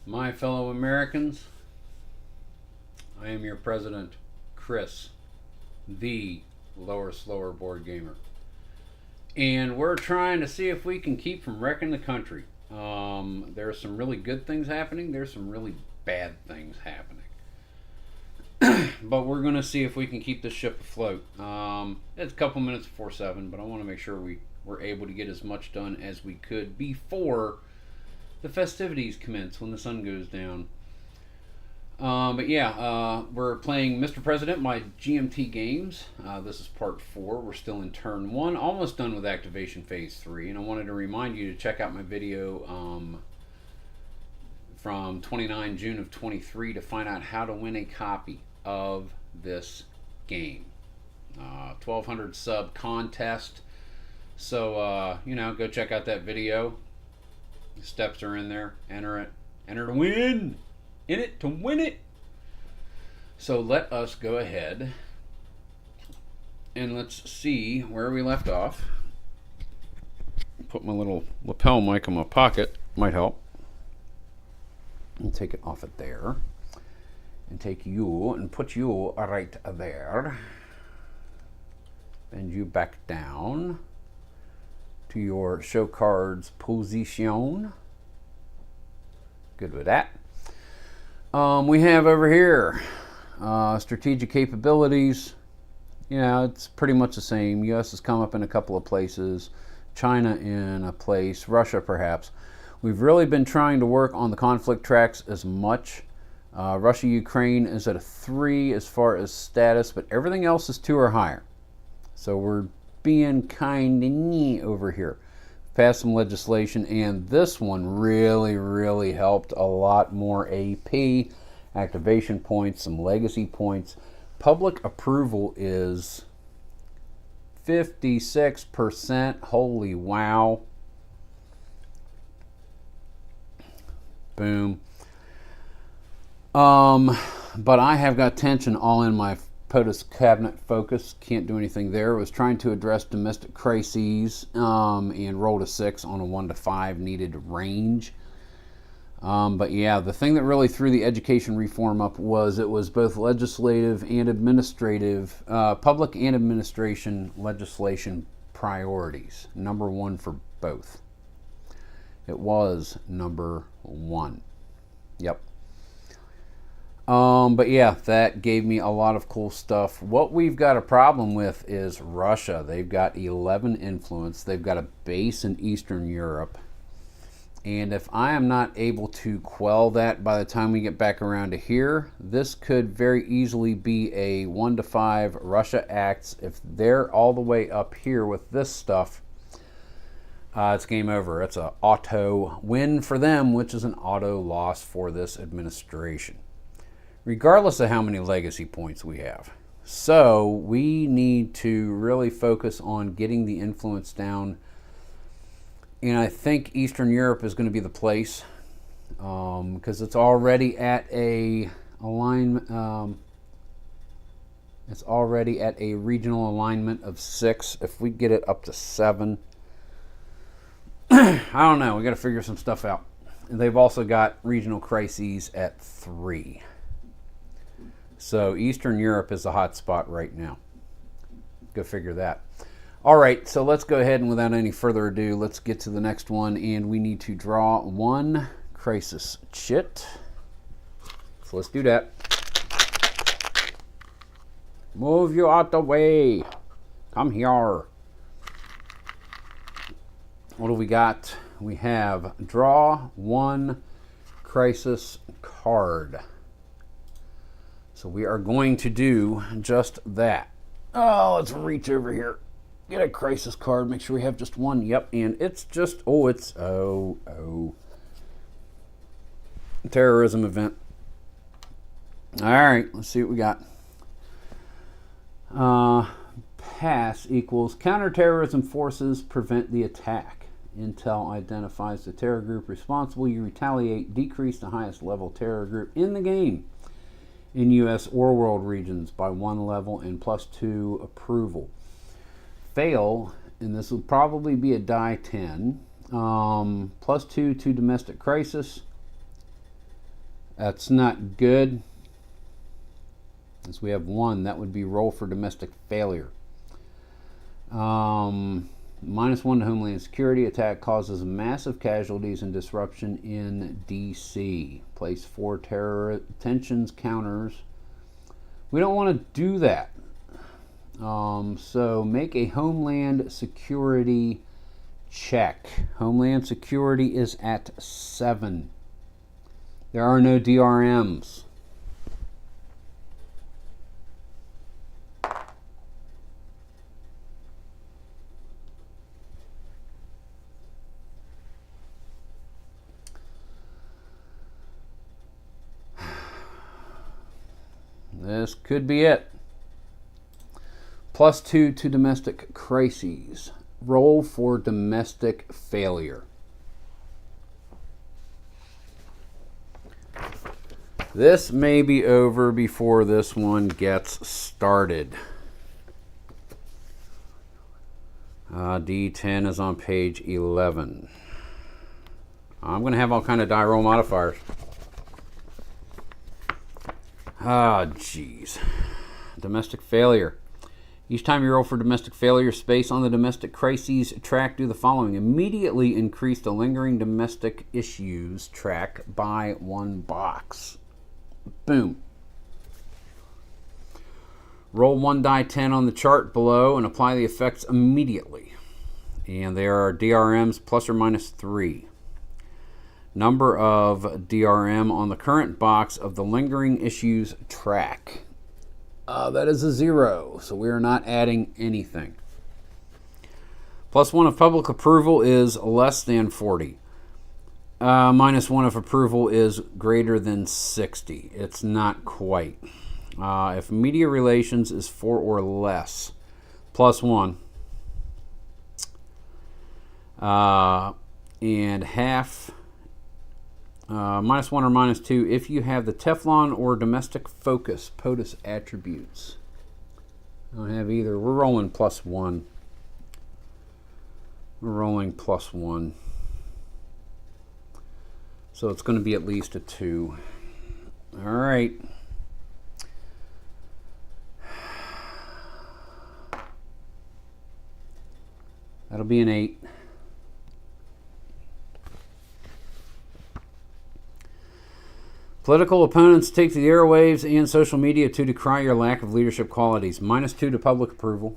My fellow Americans, I am your president, Chris, the lower slower board gamer. And we're trying to see if we can keep from wrecking the country. There are some really good things happening, there's some really bad things happening. But we're going to see if we can keep this ship afloat. It's a couple minutes before 7, but I want to make sure we were able to get as much done as we could before the festivities commence when the sun goes down. But yeah, we're playing Mr. President by GMT Games. This is part 4. We're still in turn 1, almost done with activation phase 3. And I wanted to remind you to check out my video from 29 June of 23 to find out how to win a copy of this game. 1200 sub contest. So, go check out that video. The steps are in there. Enter it. Enter to win. In it to win it. So let us go ahead and let's see where we left off. Put my little lapel mic in my pocket. Might help. And take it off it there. And take you and put you right there. Bend you back down to your show cards position. Good with that. We have over here strategic capabilities. It's pretty much the same. U.S. has come up in a couple of places. China in a place. Russia perhaps. We've really been trying to work on the conflict tracks as much. Russia-Ukraine is at a 3 as far as status, but everything else is 2 or higher. So we're being kind of neat over here. Passed some legislation, and this one really helped. A lot more AP, activation points, some legacy points. Public approval is 56%. Holy wow. Boom. But I have got tension all in my POTUS cabinet focus. Can't do anything there. Was trying to address domestic crises and rolled a 6 on a 1 to 5 needed range. But yeah, the thing that really threw the education reform up was it was both legislative and administrative, public and administration legislation priorities. Number 1 for both. It was number 1. Yep. But yeah, that gave me a lot of cool stuff. What we've got a problem with is Russia. They've got 11 influence. They've got a base in Eastern Europe. And if I am not able to quell that by the time we get back around to here, this could very easily be a 1 to 5 Russia acts. If they're all the way up here with this stuff, it's game over. It's an auto win for them, which is an auto loss for this administration, regardless of how many legacy points we have. So we need to really focus on getting the influence down. And I think Eastern Europe is going to be the place because it's already at a alignment. It's already at a regional alignment of 6. If we get it up to 7, I don't know. We got to figure some stuff out. And they've also got regional crises at 3. So Eastern Europe is a hot spot right now. Go figure that. All right, so let's go ahead and without any further ado, let's get to the next one. And we need to draw 1 crisis chit. So let's do that. Move you out the way. Come here. What do we got? We have draw 1 crisis card. So we are going to do just that. Oh, let's reach over here. Get a crisis card. Make sure we have just 1. Yep, and it's just, terrorism event. All right, let's see what we got. Pass equals counterterrorism forces prevent the attack. Intel identifies the terror group responsible. You retaliate, decrease the highest level terror group in the game in U.S. or world regions by 1 level and +2 approval. Fail, and this will probably be a die 10, +2 to domestic crisis. That's not good. As we have 1, that would be roll for domestic failure. -1 to Homeland Security. Attack causes massive casualties and disruption in DC. Place 4 terror tensions counters. We don't want to do that. So make a Homeland Security check. Homeland Security is at 7. There are no DRMs. This could be it. +2 to domestic crises. Roll for domestic failure. This may be over before this one gets started. D10 is on page 11. I'm going to have all kind of die roll modifiers. Jeez. Domestic failure. Each time you roll for domestic failure, space on the domestic crises track do the following. Immediately increase the lingering domestic issues track by 1 box. Boom. Roll 1 die 10 on the chart below and apply the effects immediately. And there are DRMs plus or minus 3. Number of DRM on the current box of the lingering issues track. That is a 0, so we are not adding anything. +1 of public approval is less than 40. -1 of approval is greater than 60. It's not quite. If media relations is 4 or less, +1. And half, -1 or -2 if you have the Teflon or domestic focus POTUS attributes. I don't have either. We're rolling +1. We're rolling +1. So it's going to be at least a 2. All right. That'll be an 8. Political opponents take to the airwaves and social media to decry your lack of leadership qualities. -2 to public approval.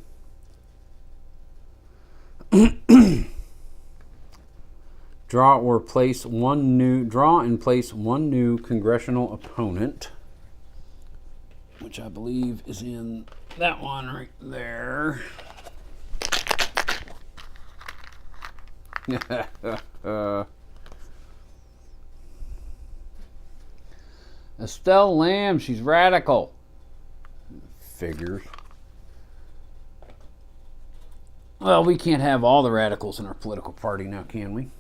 Draw and place one new congressional opponent, which I believe is in that one right there. Estelle Lamb, she's radical. Figures. Well, we can't have all the radicals in our political party now, can we?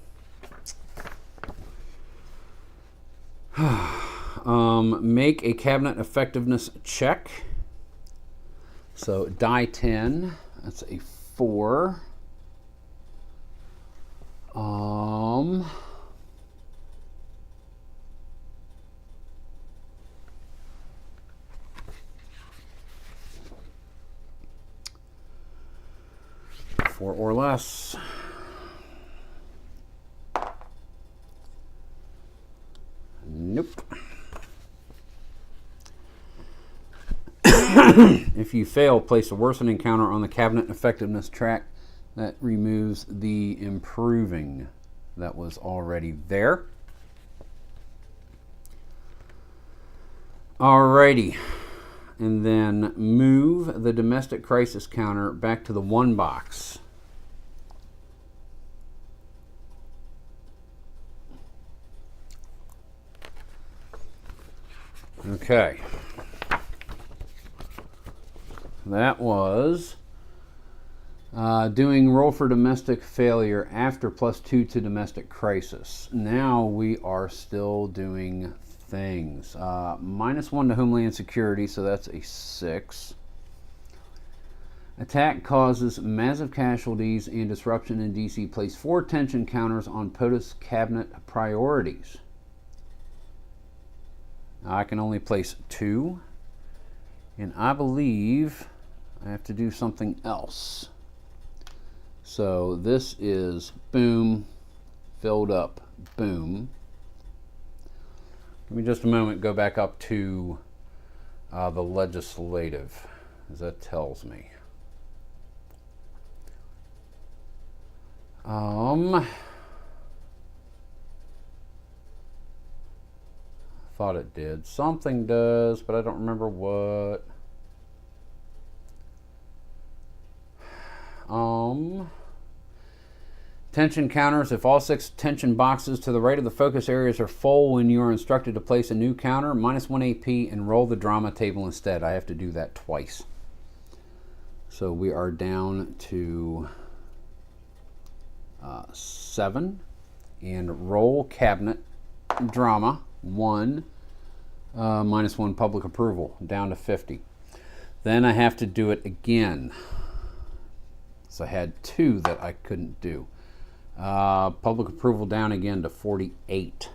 Make a cabinet effectiveness check. So die 10, that's a 4. 4 or less. Nope. If you fail, place a worsening counter on the cabinet effectiveness track. That removes the improving that was already there. Alrighty. And then move the domestic crisis counter back to the 1 box. Okay. That was doing roll for domestic failure after +2 to domestic crisis. Now we are still doing things. -1 to Homeland Security, so that's a 6. Attack causes massive casualties and disruption in DC. Place 4 tension counters on POTUS cabinet priorities. I can only place 2, and I believe I have to do something else. So this is boom, filled up, boom. Give me just a moment, go back up to the legislative, as that tells me. Thought it did. Something does, but I don't remember what. Tension counters. If all 6 tension boxes to the right of the focus areas are full when you are instructed to place a new counter, -1 AP and roll the drama table instead. I have to do that twice. So we are down to 7, and roll cabinet drama 1, -1 public approval, down to 50. Then I have to do it again. So I had 2 that I couldn't do. Public approval down again to 48.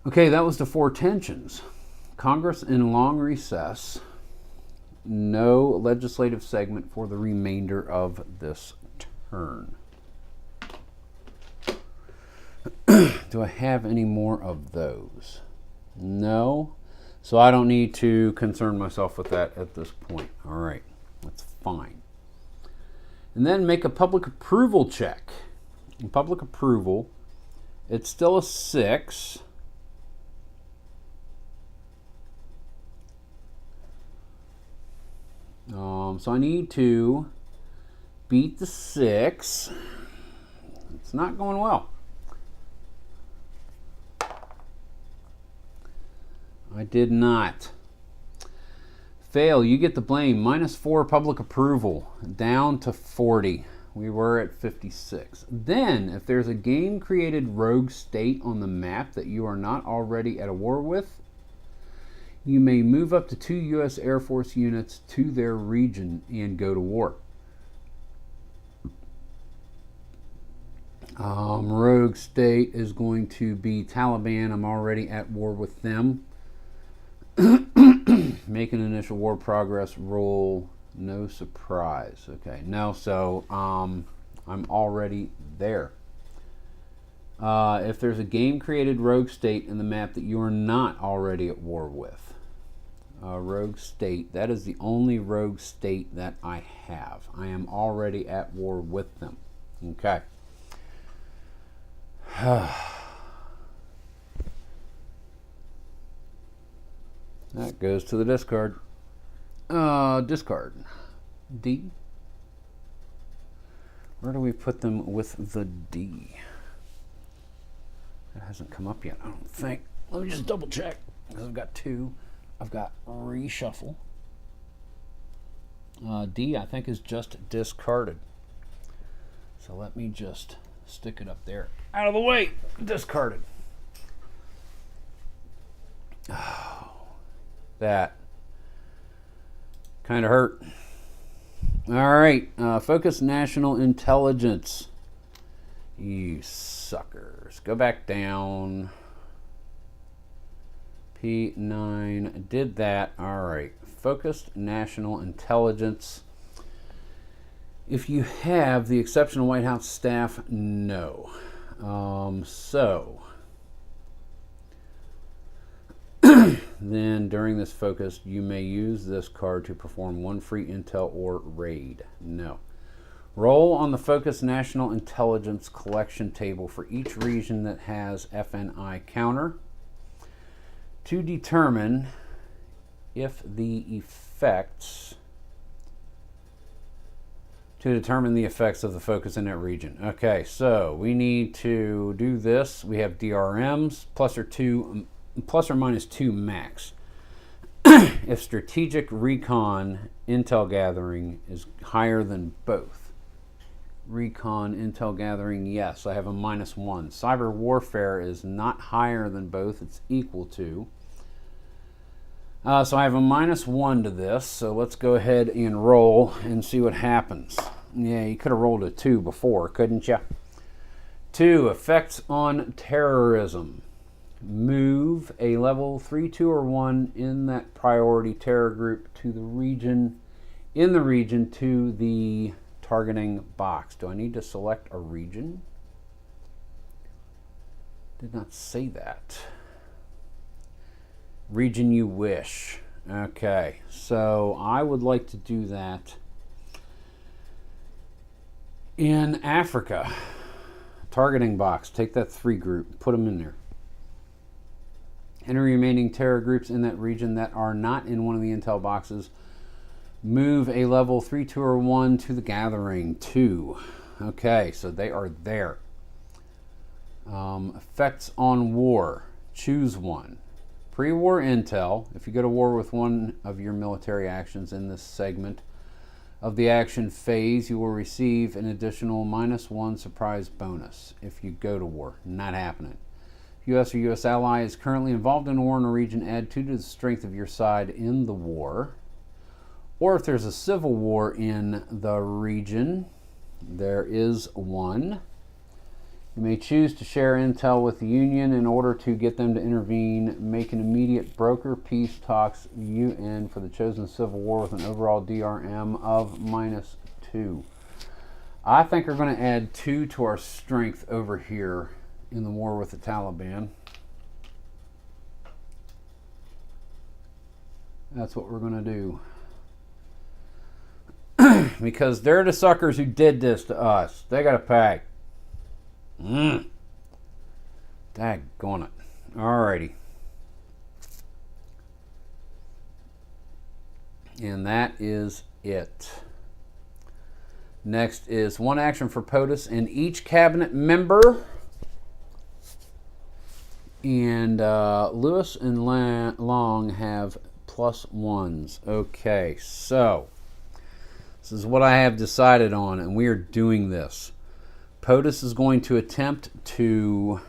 Okay, that was the 4 tensions. Congress in long recess. No legislative segment for the remainder of this turn. Do I have any more of those? No. So I don't need to concern myself with that at this point. All right, that's fine. And then make a public approval check. In public approval, it's still a 6. So I need to beat the 6. It's not going well. I did not. Fail, you get the blame. -4 public approval, down to 40. We were at 56. Then, if there's a game-created rogue state on the map that you are not already at a war with, you may move up to 2 U.S. Air Force units to their region and go to war. Rogue state is going to be Taliban. I'm already at war with them. Make an initial war progress roll. No surprise. Okay, no, so I'm already there. If there's a game-created rogue state in the map that you are not already at war with, rogue state, that is the only rogue state that I have. I am already at war with them. Okay. That goes to the discard. Discard. D. Where do we put them with the D? That hasn't come up yet, I don't think. Let me just double check. Because I've got 2. I've got reshuffle. D, I think, is just discarded. So let me just stick it up there. Out of the way. Discarded. Oh, that kind of hurt. All right. Focus national intelligence. You suckers. Go back down. P9 did that. All right. Focused national intelligence. If you have the exceptional White House staff, no. Then during this focus, you may use this card to perform 1 free intel or raid. No. Roll on the Focus National Intelligence collection table for each region that has FNI counter to determine if the effects of the focus in that region. Okay, so we need to do this. We have DRMs plus or minus 2 max. If strategic recon intel gathering is higher than both. Recon intel gathering, yes, I have a -1. Cyber warfare is not higher than both, it's equal to. So I have a -1 to this, so let's go ahead and roll and see what happens. Yeah, you could have rolled a 2 before, couldn't you? 2, effects on terrorism. move a level 3, 2, or 1 in that priority terror group to the region, in the region to the targeting box. Do I need to select a region? Did not say that. Region you wish. Okay, so I would like to do that in Africa. Targeting box. Take that 3 group. Put them in there. Any remaining terror groups in that region that are not in one of the intel boxes, move a level 3, 2, or 1 to the gathering 2. Okay, so they are there. Effects on war. Choose one. Pre-war intel. If you go to war with one of your military actions in this segment of the action phase, you will receive an additional -1 surprise bonus if you go to war. Not happening. If U.S. or U.S. ally is currently involved in a war in a region, add 2 to the strength of your side in the war. Or if there's a civil war in the region, there is one. You may choose to share intel with the Union in order to get them to intervene. Make an immediate broker peace talks UN for the chosen civil war with an overall DRM of -2. I think we're going to add 2 to our strength over here in the war with the Taliban. That's what we're going to do. Because they're the suckers who did this to us. They got to pay. Daggone it. Alrighty. And that is it. Next is 1 action for POTUS and each cabinet member. And Lewis and Long have +1s. Okay, so this is what I have decided on, and we are doing this. POTUS is going to attempt to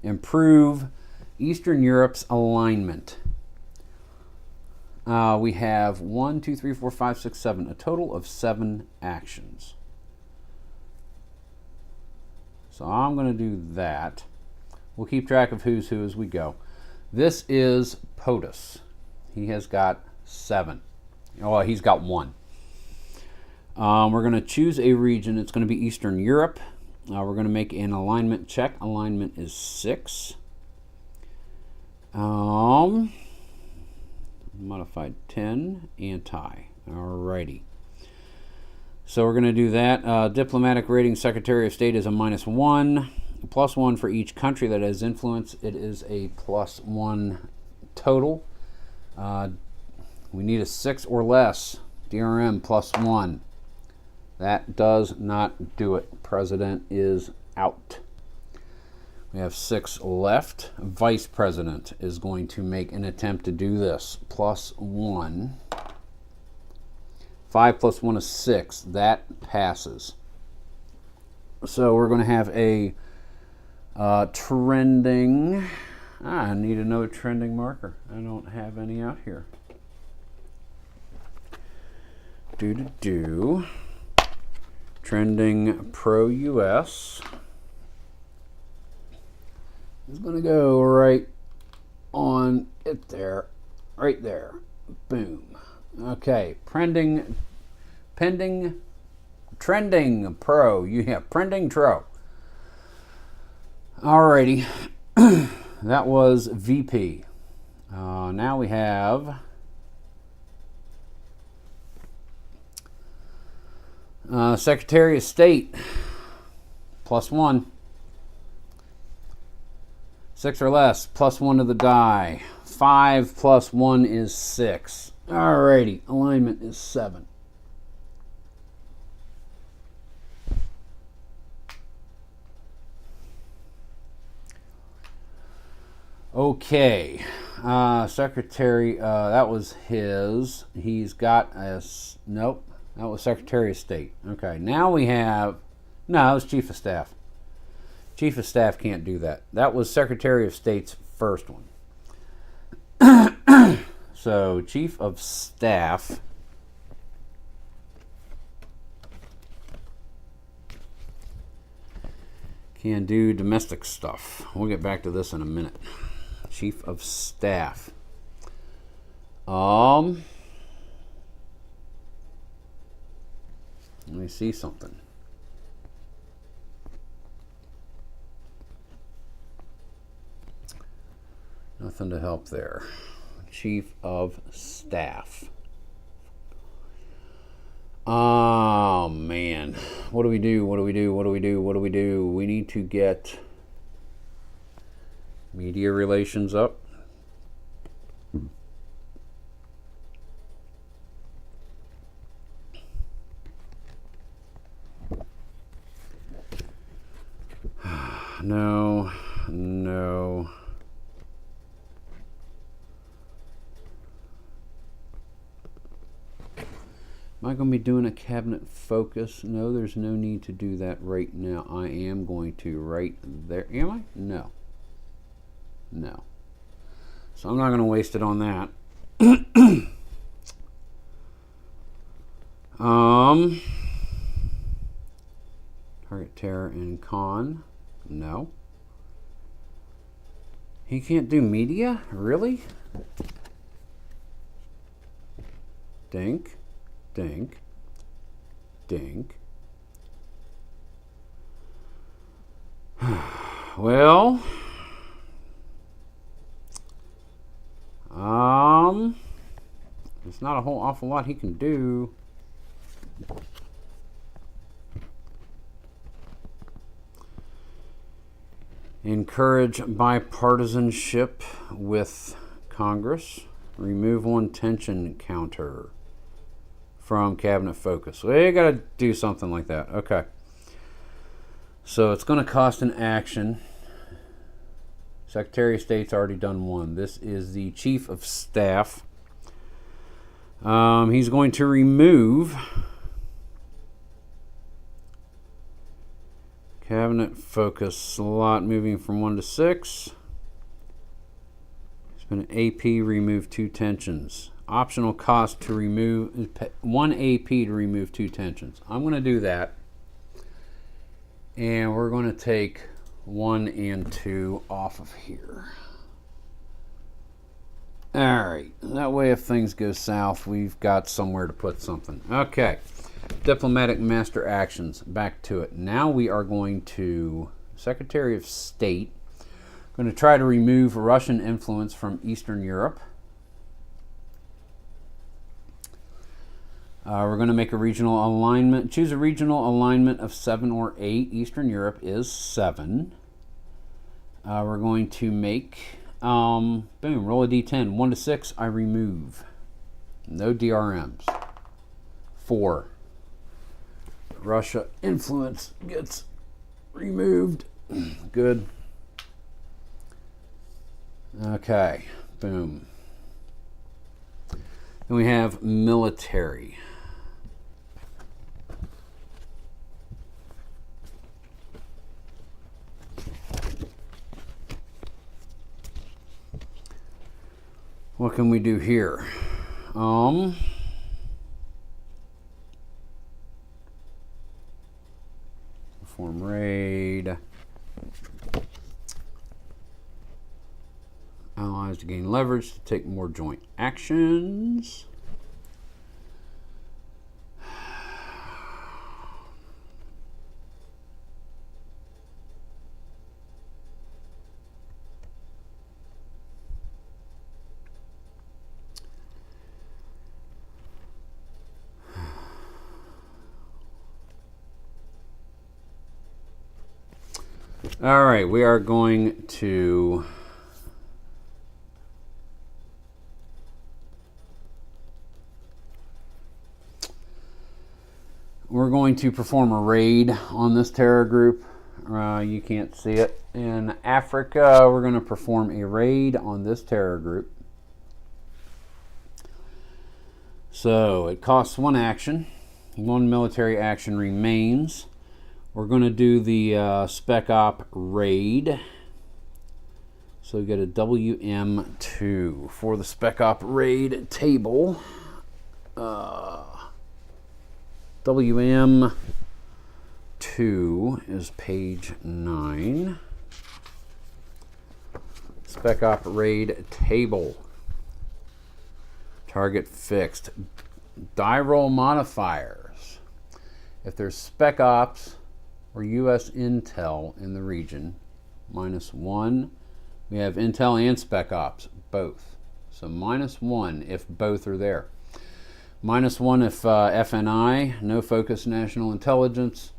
improve Eastern Europe's alignment. We have 1, 2, 3, 4, 5, 6, 7, a total of 7 actions. So I'm going to do that. We'll keep track of who's who as we go. This is POTUS. He has got 7. Oh, he's got 1. We're going to choose a region. It's going to be Eastern Europe. We're going to make an alignment check. Alignment is 6. Modified 10. Anti. Alrighty. So we're going to do that. Diplomatic rating Secretary of State is a -1. +1 for each country that has influence. It is a +1 total. We need a 6 or less. DRM +1. That does not do it. President is out. We have 6 left. Vice President is going to make an attempt to do this. +1. 5 + 1 is 6. That passes. So we're going to have a trending. I need another trending marker. I don't have any out here. Trending pro-US is going to go right on it there, right there. Boom. Okay, trending pro. You have trending tro. Alrighty, that was VP. Now we have Secretary of State, +1. 6 or less, +1 to the die. 5 + 1 is 6. Alrighty, alignment is 7. Okay, Secretary, that was his. He's got a, nope, that was Secretary of State. Okay, now we have, no, that was Chief of Staff. Chief of Staff can't do that. That was Secretary of State's first one. So, Chief of Staff can do domestic stuff. We'll get back to this in a minute. Chief of Staff. Let me see something. Nothing to help there. Chief of Staff. Oh, man. What do we do? What do we do? What do we do? What do we do? We need to get media relations up. No, no. Am I going to be doing a cabinet focus? No, there's no need to do that right now. I am going to right there. Am I? No. No. So I'm not going to waste it on that. Target terror and con. No. He can't do media? Really? Dink. Dink. Dink. Well, there's not a whole awful lot he can do. Encourage bipartisanship with Congress. Remove one tension counter from cabinet focus. We got to do something like that. Okay. So it's going to cost an action. Secretary of State's already done one. This is the Chief of Staff. He's going to remove cabinet focus slot, moving from 1 to 6. It's been an AP, remove 2 tensions. Optional cost to remove 1 AP to remove 2 tensions. I'm going to do that. And we're going to take 1 and 2 off of here. Alright, that way if things go south, we've got somewhere to put something. Okay, diplomatic master actions, back to it. Now we are going to, Secretary of State, going to try to remove Russian influence from Eastern Europe. We're going to make a regional alignment, choose a regional alignment of 7 or 8. Eastern Europe is 7. We're going to make, boom, roll a d10. 1 to 6, I remove. No DRMs. 4. Russia influence gets removed. Good. Okay, boom. Then we have military. What can we do here? Perform raid. Allies to gain leverage to take more joint actions. All right, we are going to perform a raid on this terror group. You can't see it. In Africa, we're going to perform a raid on this terror group. So it costs 1 action. 1 military action remains. We're going to do the Spec Op raid. So we get a WM2 for the Spec Op raid table. WM2 is page 9. Let's Spec Op raid table. Target fixed. Die roll modifiers. If there's Spec Ops or U.S. Intel in the region, -1. We have Intel and Spec Ops, both. So -1 if both are there. -1 if FNI, no focus national intelligence.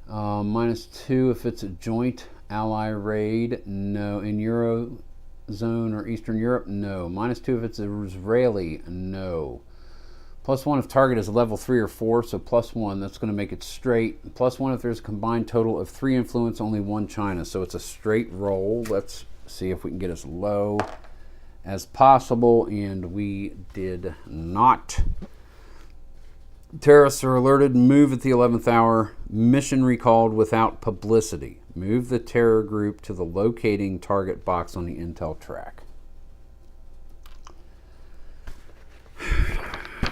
-2 if it's a joint ally raid, no. In Eurozone or Eastern Europe, no. -2 if it's Israeli, no. +1 if target is level 3 or 4, so +1, that's going to make it straight. +1 if there's a combined total of 3 influence, only 1 China, so it's a straight roll. Let's see if we can get as low as possible, and we did not. Terrorists are alerted, move at the 11th hour, mission recalled without publicity. Move the terror group to the locating target box on the intel track.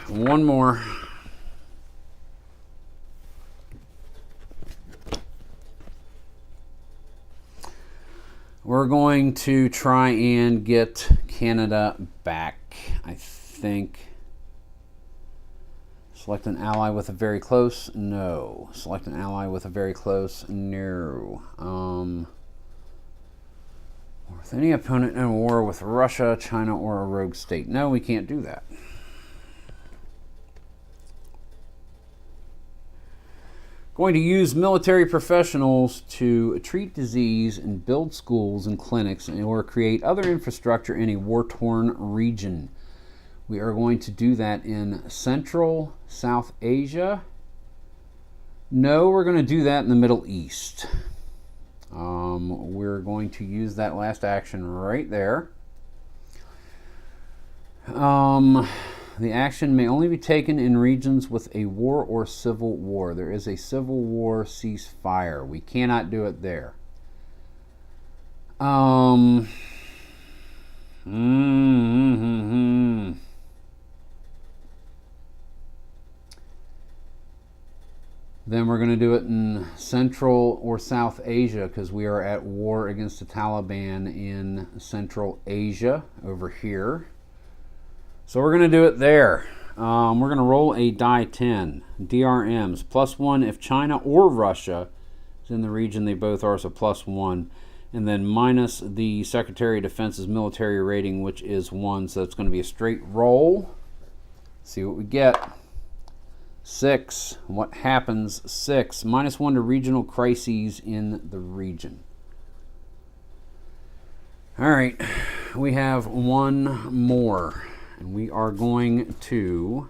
One more. We're going to try and get Canada back, I think. Select an ally with a very close, no. Select an ally with a very close, no. With any opponent in a war with Russia, China, or a rogue state. No, we can't do that. Going to use military professionals to treat disease and build schools and clinics or create other infrastructure in a war-torn region. We are going to do that in Central South Asia. No, we're going to do that in the Middle East. We're going to use that last action right there. The action may only be taken in regions with a war or civil war. There is a civil war ceasefire. We cannot do it there. Then we're going to do it in Central or South Asia because we are at war against the Taliban in Central Asia over here. So we're going to do it there. We're going to roll a die 10. DRMs, +1 if China or Russia is in the region. They both are, so +1. And then minus the Secretary of Defense's military rating, which is 1. So it's going to be a straight roll. See what we get. 6. What happens? 6. -1 to regional crises in the region. All right. We have one more. And we are going to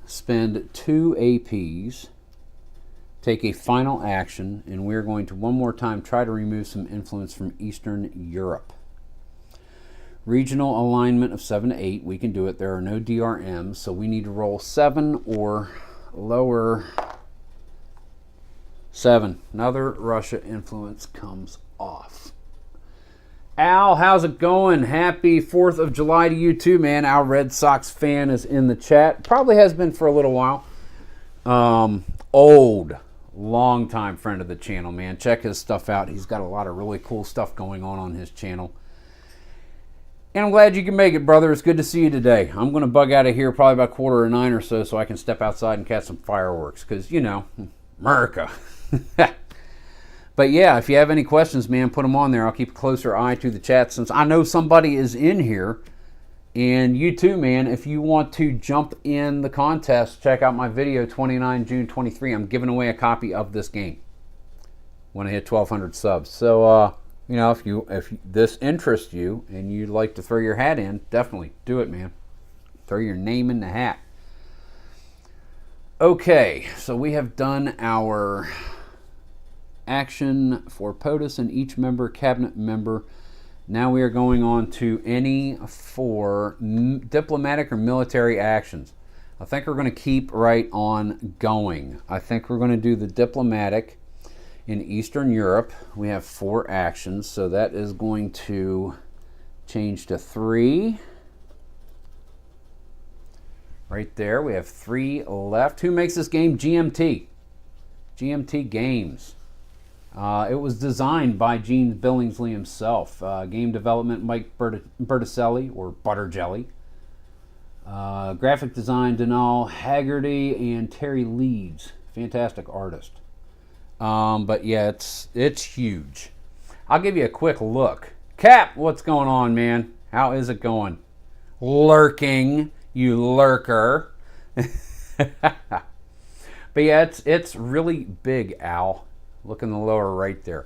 spend 2 APs, take a final action, and we're going to one more time try to remove some influence from Eastern Europe. Regional alignment of 7 to 8, we can do it. There are no DRMs, so we need to roll 7 or lower. 7. Another Russia influence comes off. Al, how's it going? Happy 4th of July to you too, man. Al Red Sox fan is in the chat. Probably has been for a little while. Old, long-time friend of the channel, man. Check his stuff out. He's got a lot of really cool stuff going on his channel. And I'm glad you can make it, brother. It's good to see you today. I'm going to bug out of here probably about 8:45 or so I can step outside and catch some fireworks because, you know, America. But yeah, if you have any questions, man, put them on there. I'll keep a closer eye to the chat since I know somebody is in here. And you too, man, if you want to jump in the contest, check out my video, 29 June 23. I'm giving away a copy of this game when I hit 1,200 subs. So, you know, if this interests you and you'd like to throw your hat in, definitely do it, man. Throw your name in the hat. Okay, so we have done our action for POTUS and each member, cabinet member. Now we are going on to any 4 diplomatic or military actions. I think we're going to keep right on going. I think we're going to do the diplomatic in Eastern Europe. We have 4 actions, so that is going to change to 3. Right there, we have 3 left. Who makes this game? GMT. GMT Games. It was designed by Gene Billingsley himself. Game development, Mike Berticelli, or Butterjelly. Graphic design, Denal Haggerty and Terry Leeds. Fantastic artist. But yeah, it's huge. I'll give you a quick look. Cap, what's going on, man? How is it going? Lurking, you lurker. But yeah, it's really big, Al. Look in the lower right there.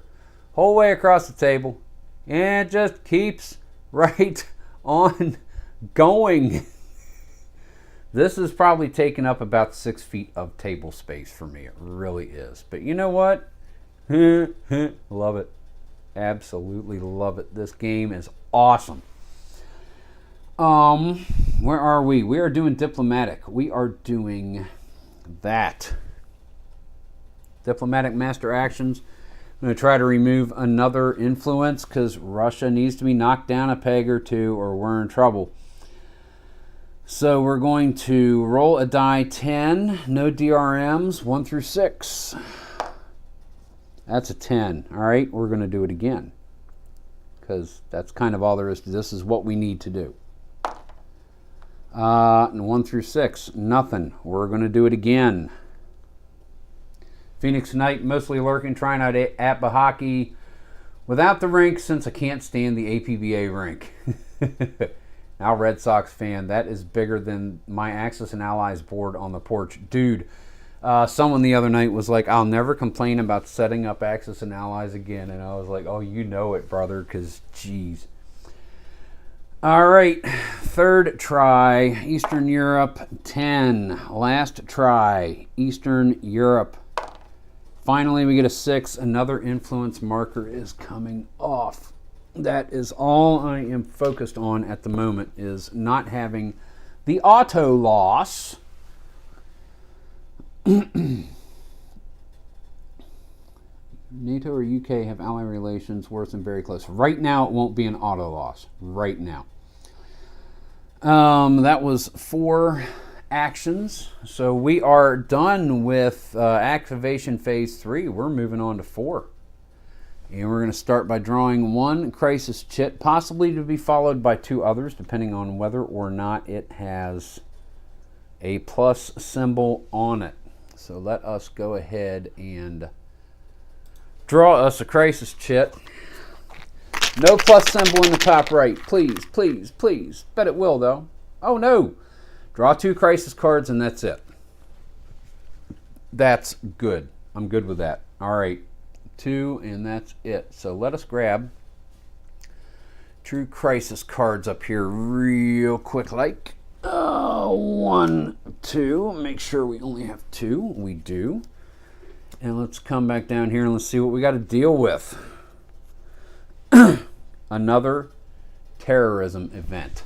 Whole way across the table. And it just keeps right on going. This is probably taking up about 6 feet of table space for me. It really is. But you know what? Love it. Absolutely love it. This game is awesome. Where are we? We are doing diplomatic. We are doing that. Diplomatic master actions. I'm going to try to remove another influence because Russia needs to be knocked down a peg or two or we're in trouble. So we're going to roll a die 10, no DRMs, 1 through 6. That's a 10. All right, we're going to do it again because that's kind of all there is to this. Is what we need to do. And 1 through 6, nothing. We're going to do it again. Phoenix Knight, mostly lurking, trying out at hockey without the rink since I can't stand the APBA rink. Now Red Sox fan, that is bigger than my Axis and Allies board on the porch. Dude, someone the other night was like, I'll never complain about setting up Axis and Allies again. And I was like, oh, you know it, brother, because, geez. All right, third try, Eastern Europe, 10. Last try, Eastern Europe. Finally, we get a 6. Another influence marker is coming off. That is all I am focused on at the moment, is not having the auto loss. NATO or UK have ally relations worse than very close. Right now, it won't be an auto loss. Right now. That was 4 actions. So we are done with activation phase 3. We're moving on to 4. And we're going to start by drawing 1 crisis chit, possibly to be followed by 2 others, depending on whether or not it has a plus symbol on it. So let us go ahead and draw us a crisis chit. No plus symbol in the top right. Please, please, please. Bet it will, though. Oh, no. Draw 2 crisis cards, and that's it. That's good. I'm good with that. All right. 2, and that's it. So let us grab true crisis cards up here real quick like. 1, 2. Make sure we only have 2. We do. And let's come back down here and let's see what we got to deal with. Another terrorism event.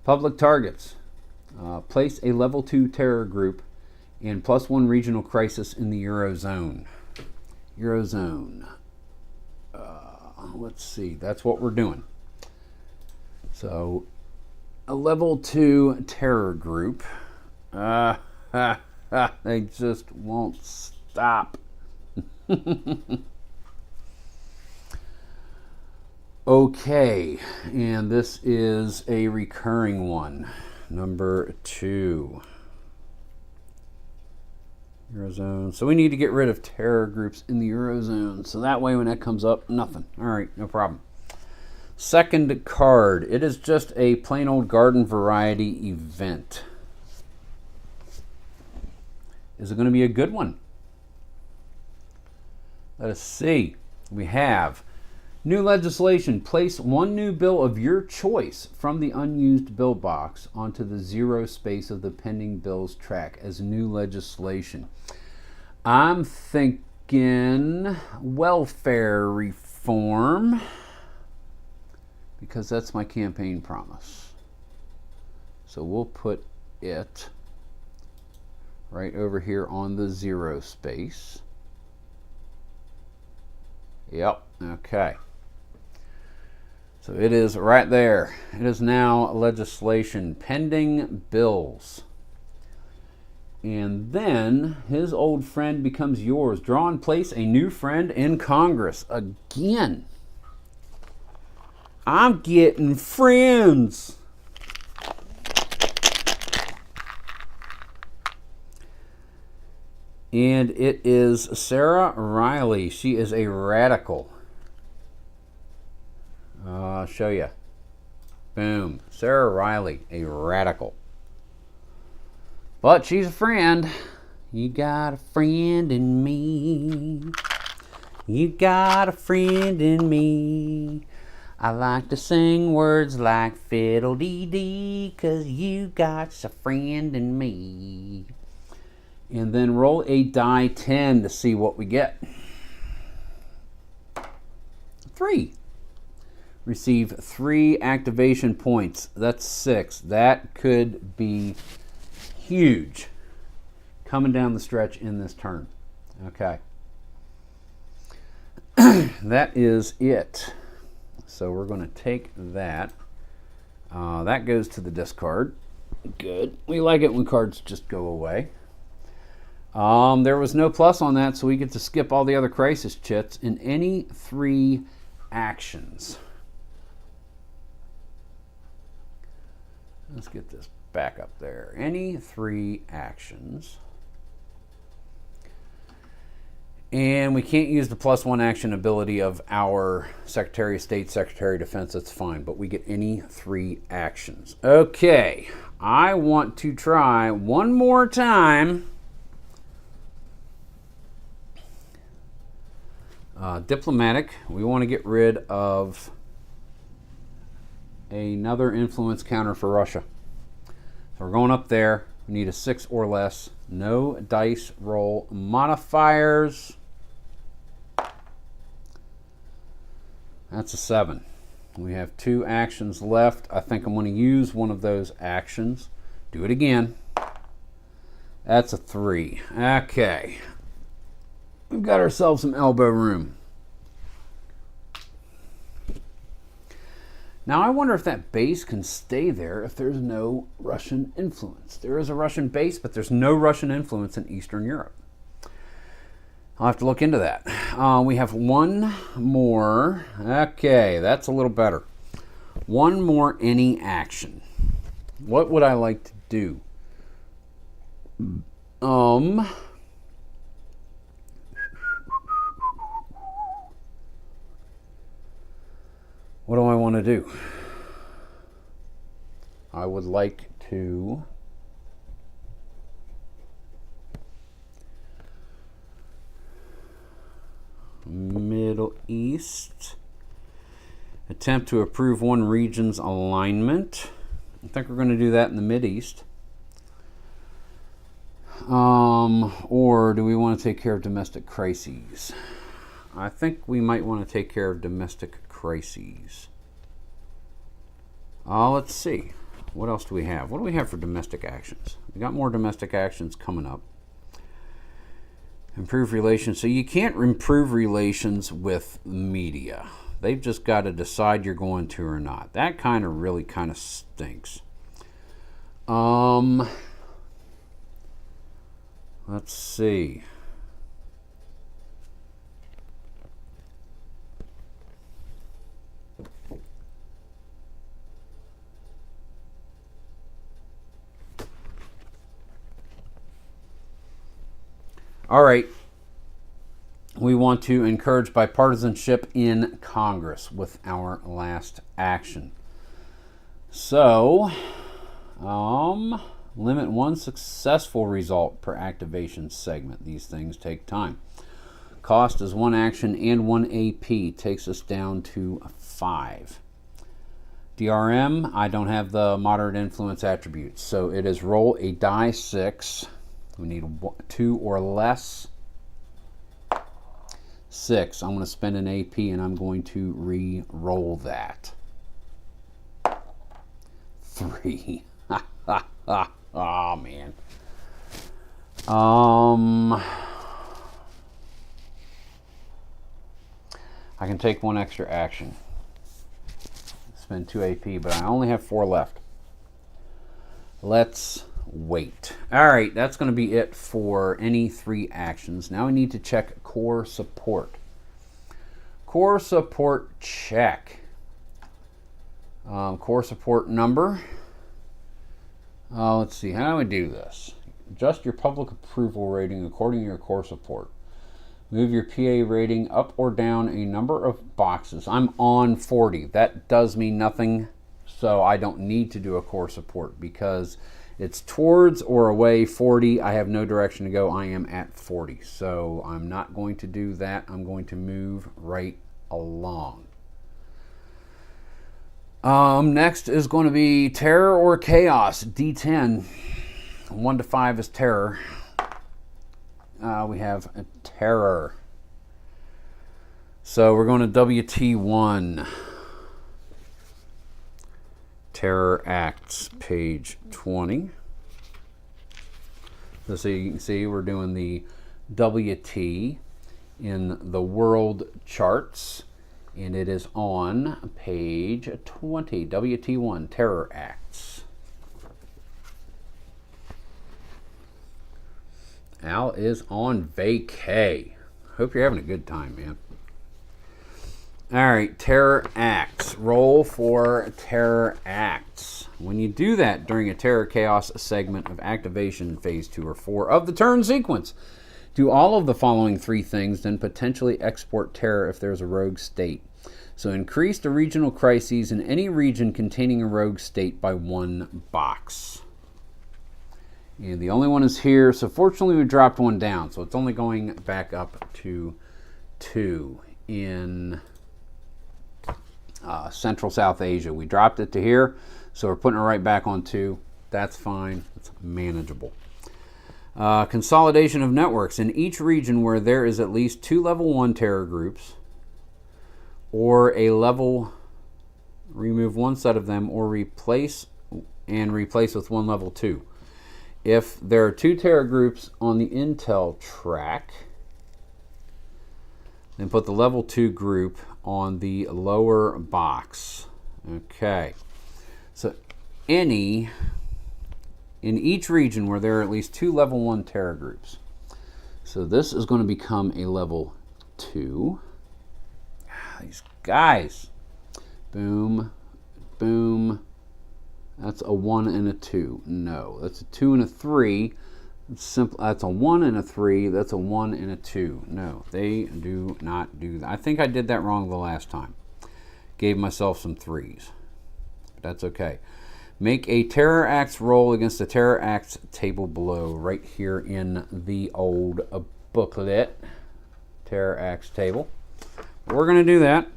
Public targets. Place a level 2 terror group and +1 regional crisis in the Eurozone. Eurozone. Let's see. That's what we're doing. So, a level 2 terror group. They just won't stop. Okay, and this is a recurring one. Number 2. Eurozone. So we need to get rid of terror groups in the Eurozone. So that way when that comes up, nothing. All right, no problem. Second card. It is just a plain old garden variety event. Is it going to be a good one? Let us see. We have new legislation. Place 1 new bill of your choice from the unused bill box onto the 0 space of the pending bills track as new legislation. I'm thinking welfare reform because that's my campaign promise. So we'll put it right over here on the 0 space. Yep, okay. So it is right there. It is now legislation, pending bills. And then his old friend becomes yours. Draw and place a new friend in Congress. Again. I'm getting friends. And it is Sarah Riley. She is a radical. I'll show you. Boom. Sarah Riley, a radical. But she's a friend. You got a friend in me. You got a friend in me. I like to sing words like fiddle-dee-dee, 'cause you got a friend in me. And then roll a die 10 to see what we get. 3. Receive 3 activation points. That's 6. That could be huge coming down the stretch in this turn. Okay. That is it. So we're going to take that. That goes to the discard. Good. We like it when cards just go away. There was no plus on that, so we get to skip all the other crisis chits in any 3 actions. Let's get this back up there. Any 3 actions. And we can't use the +1 action ability of our Secretary of State, Secretary of Defense. That's fine, but we get any 3 actions. Okay, I want to try one more time. Diplomatic. We want to get rid of another influence counter for Russia. So we're going up there. We need a 6 or less. No dice roll modifiers. That's a 7. We have 2 actions left. I think I'm going to use one of those actions. Do it again. That's a 3. Okay. We've got ourselves some elbow room. Now I wonder if that base can stay there if there's no Russian influence. There is a Russian base, but there's no Russian influence in Eastern Europe. I'll have to look into that. We have one more. Okay, that's a little better. One more any action. What would I like to do? What do I want to do? I would like to Middle East. Attempt to approve one region's alignment. I think we're going to do that in the Mideast. Or do we want to take care of domestic crises? I think we might want to take care of domestic crises. Let's see. What else do we have? What do we have for domestic actions? We got more domestic actions coming up. Improve relations. So you can't improve relations with media. They've just got to decide you're going to or not. That kind of really kind of stinks. Let's see. All right. We want to encourage bipartisanship in Congress with our last action. So, limit one successful result per activation segment. These things take time. Cost is 1 action and 1 AP. Takes us down to 5. DRM, I don't have the moderate influence attributes. So it is roll a die 6. We need 2 or less. 6. I'm going to spend an AP and I'm going to re-roll that. 3. Oh, man. I can take 1 extra action. Spend 2 AP, but I only have 4 left. Let's wait. All right, that's going to be it for any 3 actions. Now we need to check core support. Core support check. Core support number. Let's see, how do we do this? Adjust your public approval rating according to your core support. Move your PA rating up or down a number of boxes. I'm on 40. That does me nothing, so I don't need to do a core support because it's towards or away 40. I have no direction to go. I am at 40, so I'm not going to do that. I'm going to move right along. Next is going to be Terror or Chaos, D10. 1 to 5 is Terror. We have a Terror. So we're going to WT1. Terror Acts, page 20. So you can see we're doing the WT in the world charts. And it is on page 20, WT1, Terror Acts. Al is on vacay. Hope you're having a good time, man. All right, Terror Acts. Roll for Terror Acts. When you do that during a Terror Chaos segment of activation phase 2 or 4 of the turn sequence, do all of the following 3 things, then potentially export Terror if there's a rogue state. So increase the regional crises in any region containing a rogue state by 1 box. And the only one is here, so fortunately we dropped 1 down, so it's only going back up to 2 in Central South Asia. We dropped it to here, so we're putting it right back on 2. That's fine. It's manageable. Consolidation of networks. In each region where there is at least 2 level 1 terror groups, or a level, remove 1 set of them, or replace with 1 level 2. If there are 2 terror groups on the intel track, then put the level 2 group on the lower box. Okay. So in each region where there are at least 2 level 1 terror groups. So this is going to become a level 2. These guys. Boom. Boom. That's a 1 and a 2. No, that's a 2 and a 3. It's simple. That's a 1 and a 3. That's a 1 and a 2. No, they do not do that. I think I did that wrong the last time. Gave myself some 3s. But that's okay. Make a Terror Acts roll against the Terror Acts table below, right here in the old booklet. Terror Acts table. We're going to do that.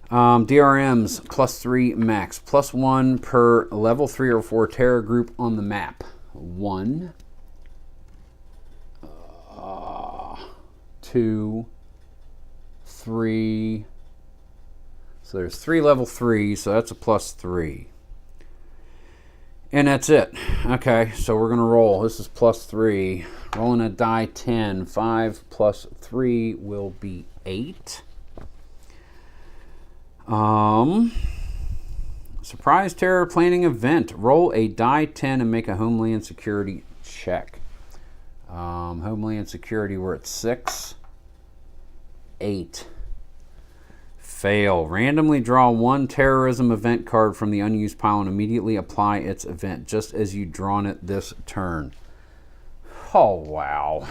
DRMs +3 max, +1 per level 3 or 4 terror group on the map. 1, 2, 3. So there's 3 level 3, so that's a +3. And that's it. Okay, so we're going to roll. This is +3. Rolling a die 10. 5 plus 3 will be 8. Surprise terror planning event. Roll a die 10 and make a Homeland Security check. Homeland Security, we're at 6. 8. Fail. Randomly draw 1 terrorism event card from the unused pile and immediately apply its event, just as you'd drawn it this turn. Oh, wow.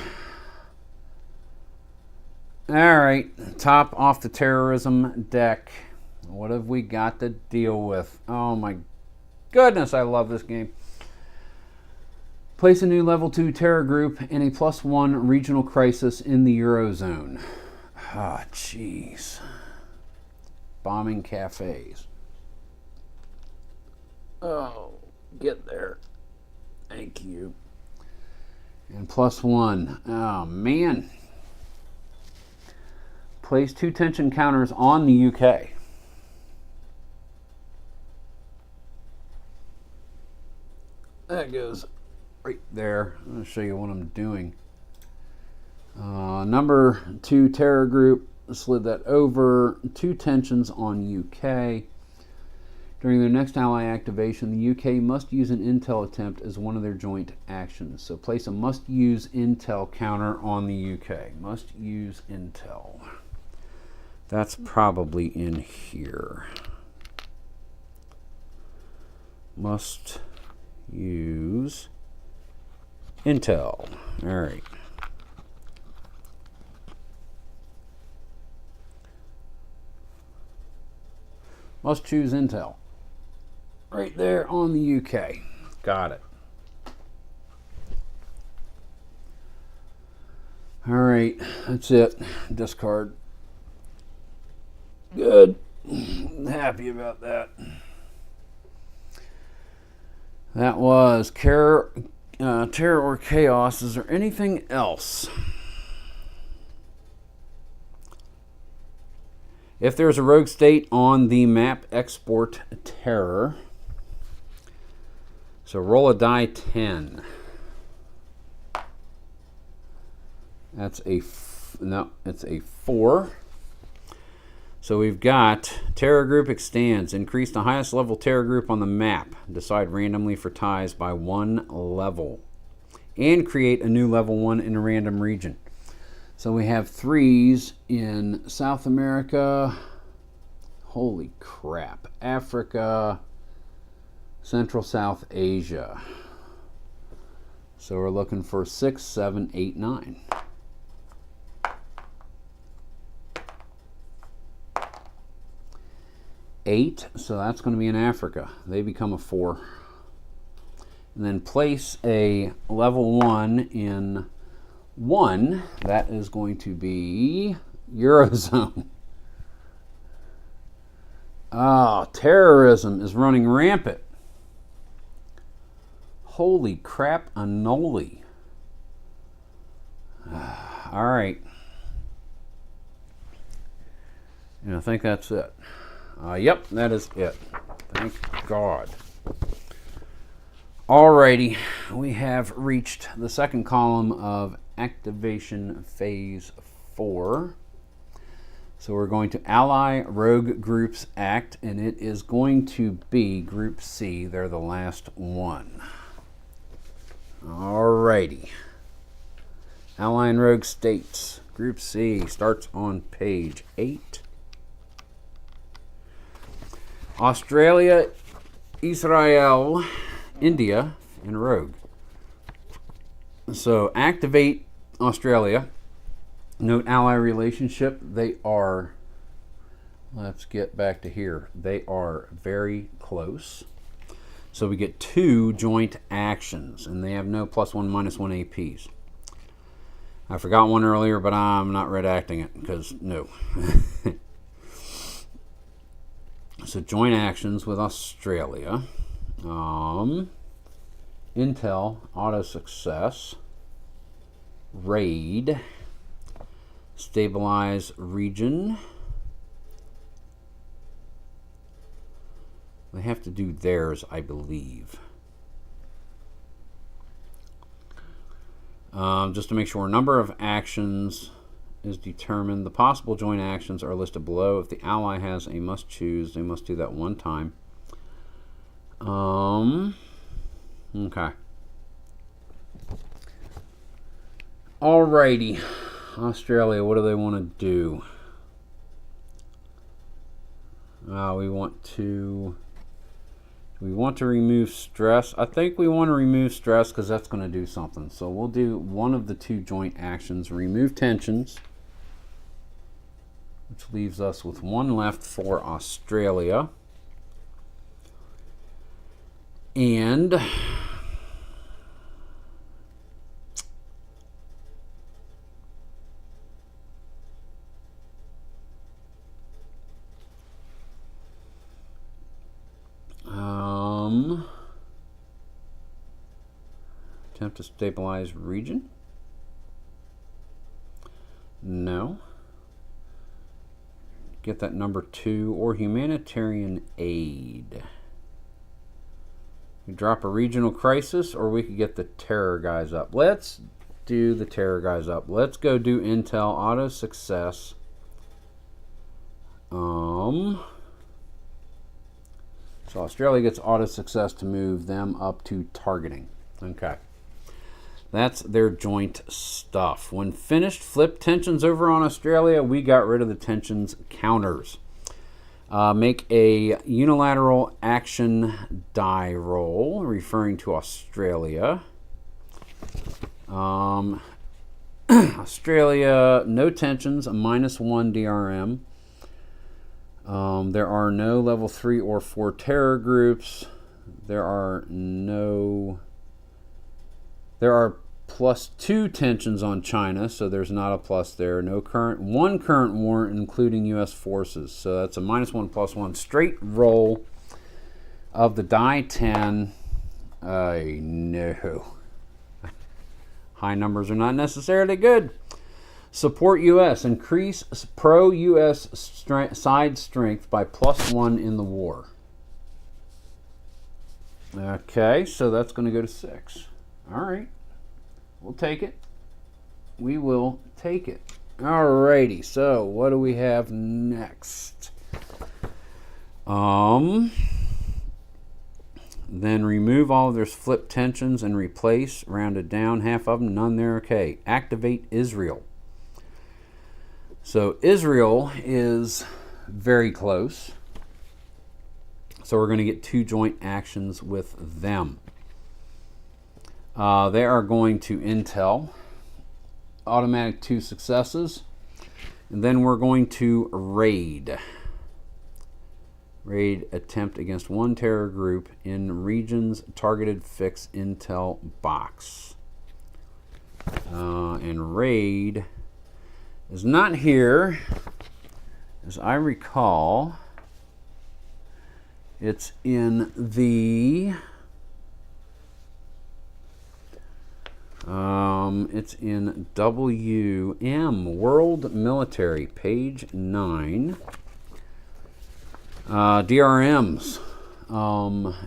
All right. Top off the terrorism deck. What have we got to deal with? Oh, my goodness. I love this game. Place a new level 2 terror group in a +1 regional crisis in the Eurozone. Ah, oh, jeez. Bombing cafes. Oh, get there. Thank you. And +1. Oh, man. Place 2 tension counters on the UK. That goes right there. I'm going to show you what I'm doing. Number 2 terror group. Slid that over. 2 tensions on UK. During their next ally activation, the UK must use an intel attempt as one of their joint actions. So place a must use intel counter on the UK. Must use intel. That's probably in here. Must use intel. All right. Must choose intel. Right there on the UK. Got it. All right, that's it. Discard. Good. Happy about that. That was Terror or Chaos. Is there anything else? If there's a rogue state on the map, export Terror. So roll a die 10. That's it's a 4. So we've got Terror Group extends. Increase the highest level Terror Group on the map. Decide randomly for ties by 1 level. And create a new level 1 in a random region. So we have 3s in South America. Holy crap. Africa. Central South Asia. So we're looking for 6, 7, 8, 9. Eight, so that's going to be in Africa. They become a 4. And then place a level 1 in 1. That is going to be Eurozone. Oh, terrorism is running rampant. Holy crap, annoli. All right. And I think that's it. Yep, that is it. Thank God. Alrighty, we have reached the second column of activation phase 4. So we're going to ally rogue groups act, and it is going to be Group C. They're the last one. Alrighty. Ally and rogue states. Group C starts on page 8. Australia, Israel, India, and rogue. So activate Australia. Note ally relationship. They are, let's get back to here. They are very close. So we get 2 joint actions, and they have no +1, -1 APs. I forgot one earlier, but I'm not redacting it because no. So joint actions with Australia. Intel, auto success, raid, stabilize region. They have to do theirs, I believe. Just to make sure, number of actions is determined. The possible joint actions are listed below. If the ally has a must choose, they must do that 1 time. Okay. Alrighty. Australia, what do they want to do? We want to remove stress. I think we want to remove stress because that's going to do something. So we'll do one of the 2 joint actions. Remove tensions, which leaves us with 1 left for Australia. And attempt to stabilize region. No. Get that number 2 or humanitarian aid. We drop a regional crisis, or we could get the terror guys up. Let's do the terror guys up. Let's go do intel auto success. So So Australia gets auto success to move them up to targeting. Okay. That's their joint stuff. When finished, flip tensions over on Australia. We got rid of the tensions counters. Make a unilateral action die roll, referring to Australia. Australia, no tensions, a -1 DRM. There are no level 3 or 4 terror groups. There are +2 tensions on China, so there's not a plus there. One current war, including U.S. forces. So that's a -1 +1 straight roll of the die 10. No. High numbers are not necessarily good. Support U.S. Increase pro-U.S. side strength by +1 in the war. Okay, so that's going to go to 6. All right. We'll take it. We will take it. Alrighty, so what do we have next? Then remove all of their flip tensions and replace, rounded down, half of them, none there, okay. Activate Israel. So Israel is very close. So we're going to get 2 joint actions with them. They are going to intel, automatic 2 successes, and then we're going to raid. Raid attempt against 1 terror group in regions targeted fix intel box. And raid is not here, as I recall. It's in the it's in WM, World Military, page 9. DRMs.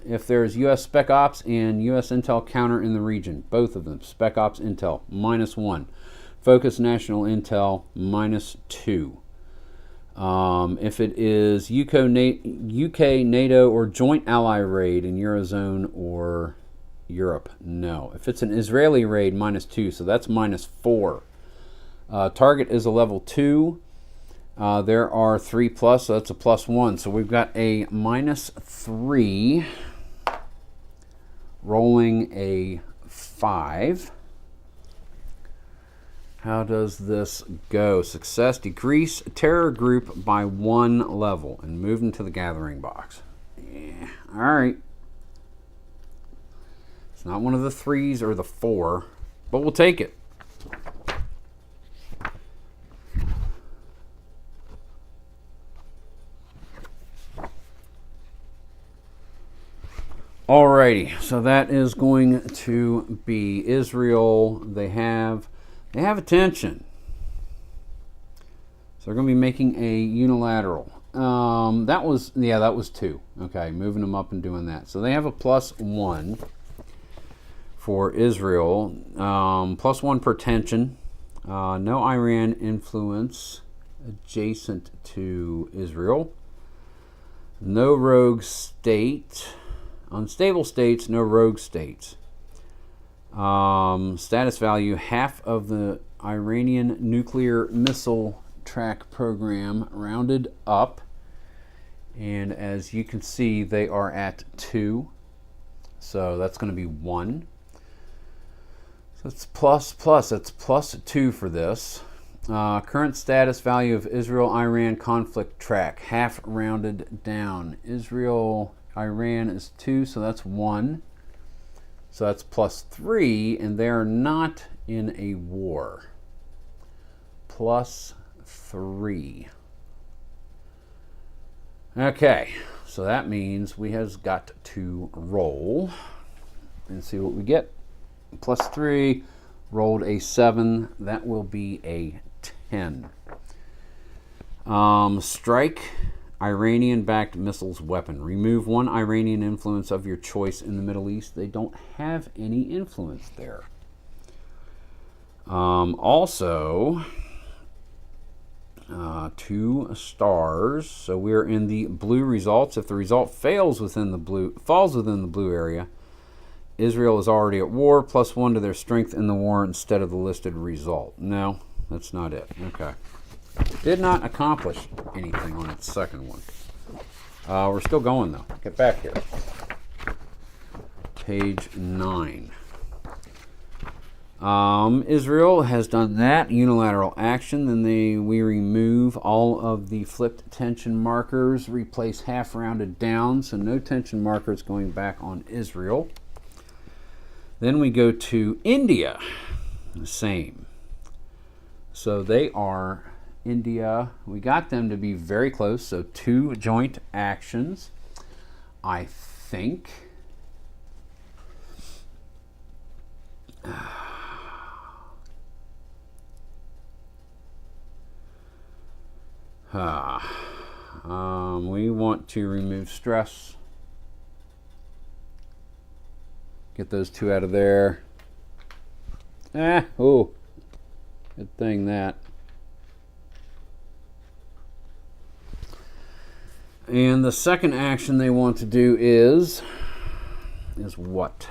If there's U.S. Spec Ops and U.S. Intel counter in the region, both of them, Spec Ops Intel, -1. Focus National Intel, -2. If it is UK, NATO, or joint ally raid in Eurozone or Europe, no. If it's an Israeli raid, -2, so that's -4. Target is a level 2. There are 3+, so that's a +1. So we've got a -3, rolling a 5. How does this go? Success, decrease terror group by 1 level and move them to the gathering box. Yeah, all right. It's not one of the 3s or the 4, but we'll take it. Alrighty, so that is going to be Israel. They have attention. So they're going to be making a unilateral. That was 2. Okay, moving them up and doing that. So they have a +1 for Israel. +1 per tension. No Iran influence adjacent to Israel. No rogue state. Unstable states, no rogue states. Status value, half of the Iranian nuclear missile track program, rounded up. And as you can see, they are at 2. So that's going to be 1. So it's plus. That's +2 for this. Current status value of Israel-Iran conflict track, half rounded down. Israel-Iran is 2, so that's 1. So that's +3, and they're not in a war. +3. Okay, so that means we have got to roll and see what we get. +3, rolled a 7. That will be a 10. Strike Iranian-backed missiles weapon. Remove 1 Iranian influence of your choice in the Middle East. They don't have any influence there. Also, 2 stars. So we're in the blue results. If the result falls within the blue area, Israel is already at war, +1 to their strength in the war instead of the listed result. No, that's not it. Okay. Did not accomplish anything on its second one. We're still going though. Get back here. Page 9. Israel has done that unilateral action. Then we remove all of the flipped tension markers, replace half rounded down, so no tension markers going back on Israel. Then we go to India. The same. So they are India. We got them to be very close. So 2 joint actions. I think. We want to remove stress. Get those 2 out of there. Oh, good thing that. And the second action they want to do is what?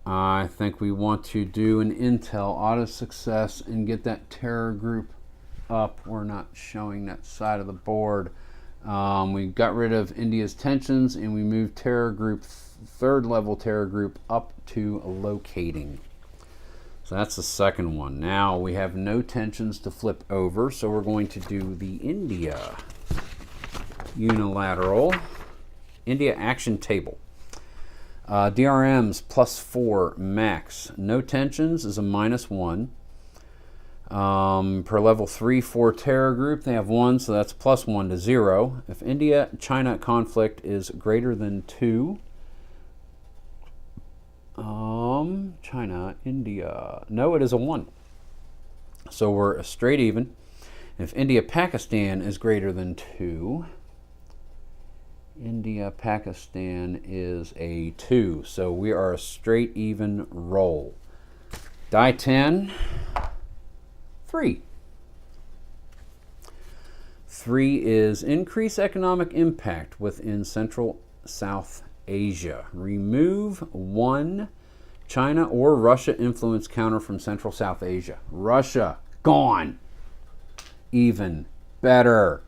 I think we want to do an intel auto success and get that terror group up. We're not showing that side of the board. We got rid of India's tensions and we moved terror group, 3rd level terror group, up to locating. So that's the second one. Now we have no tensions to flip over, so we're going to do the India unilateral India action table. DRMs +4 max. No tensions is a -1. Per level 3-4 terror group, they have 1, so that's +1 to 0. If India-China conflict is greater than 2, China, India, no, it is a 1. So we're straight even. If India-Pakistan is greater than 2, India-Pakistan is a 2. So we are a straight even roll. Die 10, 3. 3 is increase economic impact within Central South Asia. Remove 1 China or Russia influence counter from Central South Asia. Russia, gone. Even better.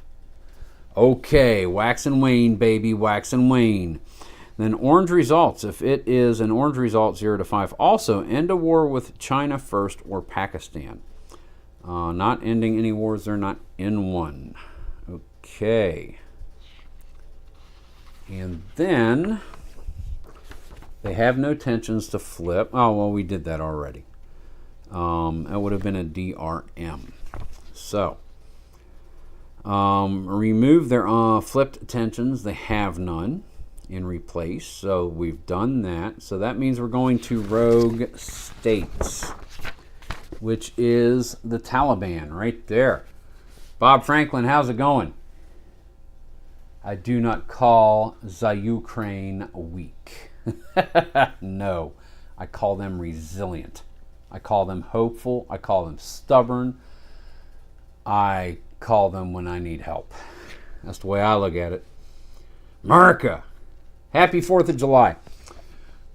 Okay, wax and wane, baby, wax and wane. Then orange results. If it is an orange result, 0 to 5. Also, end a war with China first or Pakistan. Not ending any wars, they're not in one. Okay. And then they have no tensions to flip. Oh, well, we did that already. That would have been a DRM. So, remove their flipped tensions. They have none. And replace. So we've done that. So that means we're going to rogue states, which is the Taliban right there. Bob Franklin, how's it going? I do not call the Ukraine weak. No, I call them resilient. I call them hopeful. I call them stubborn. I call them when I need help. That's the way I look at it. America. Happy 4th of July.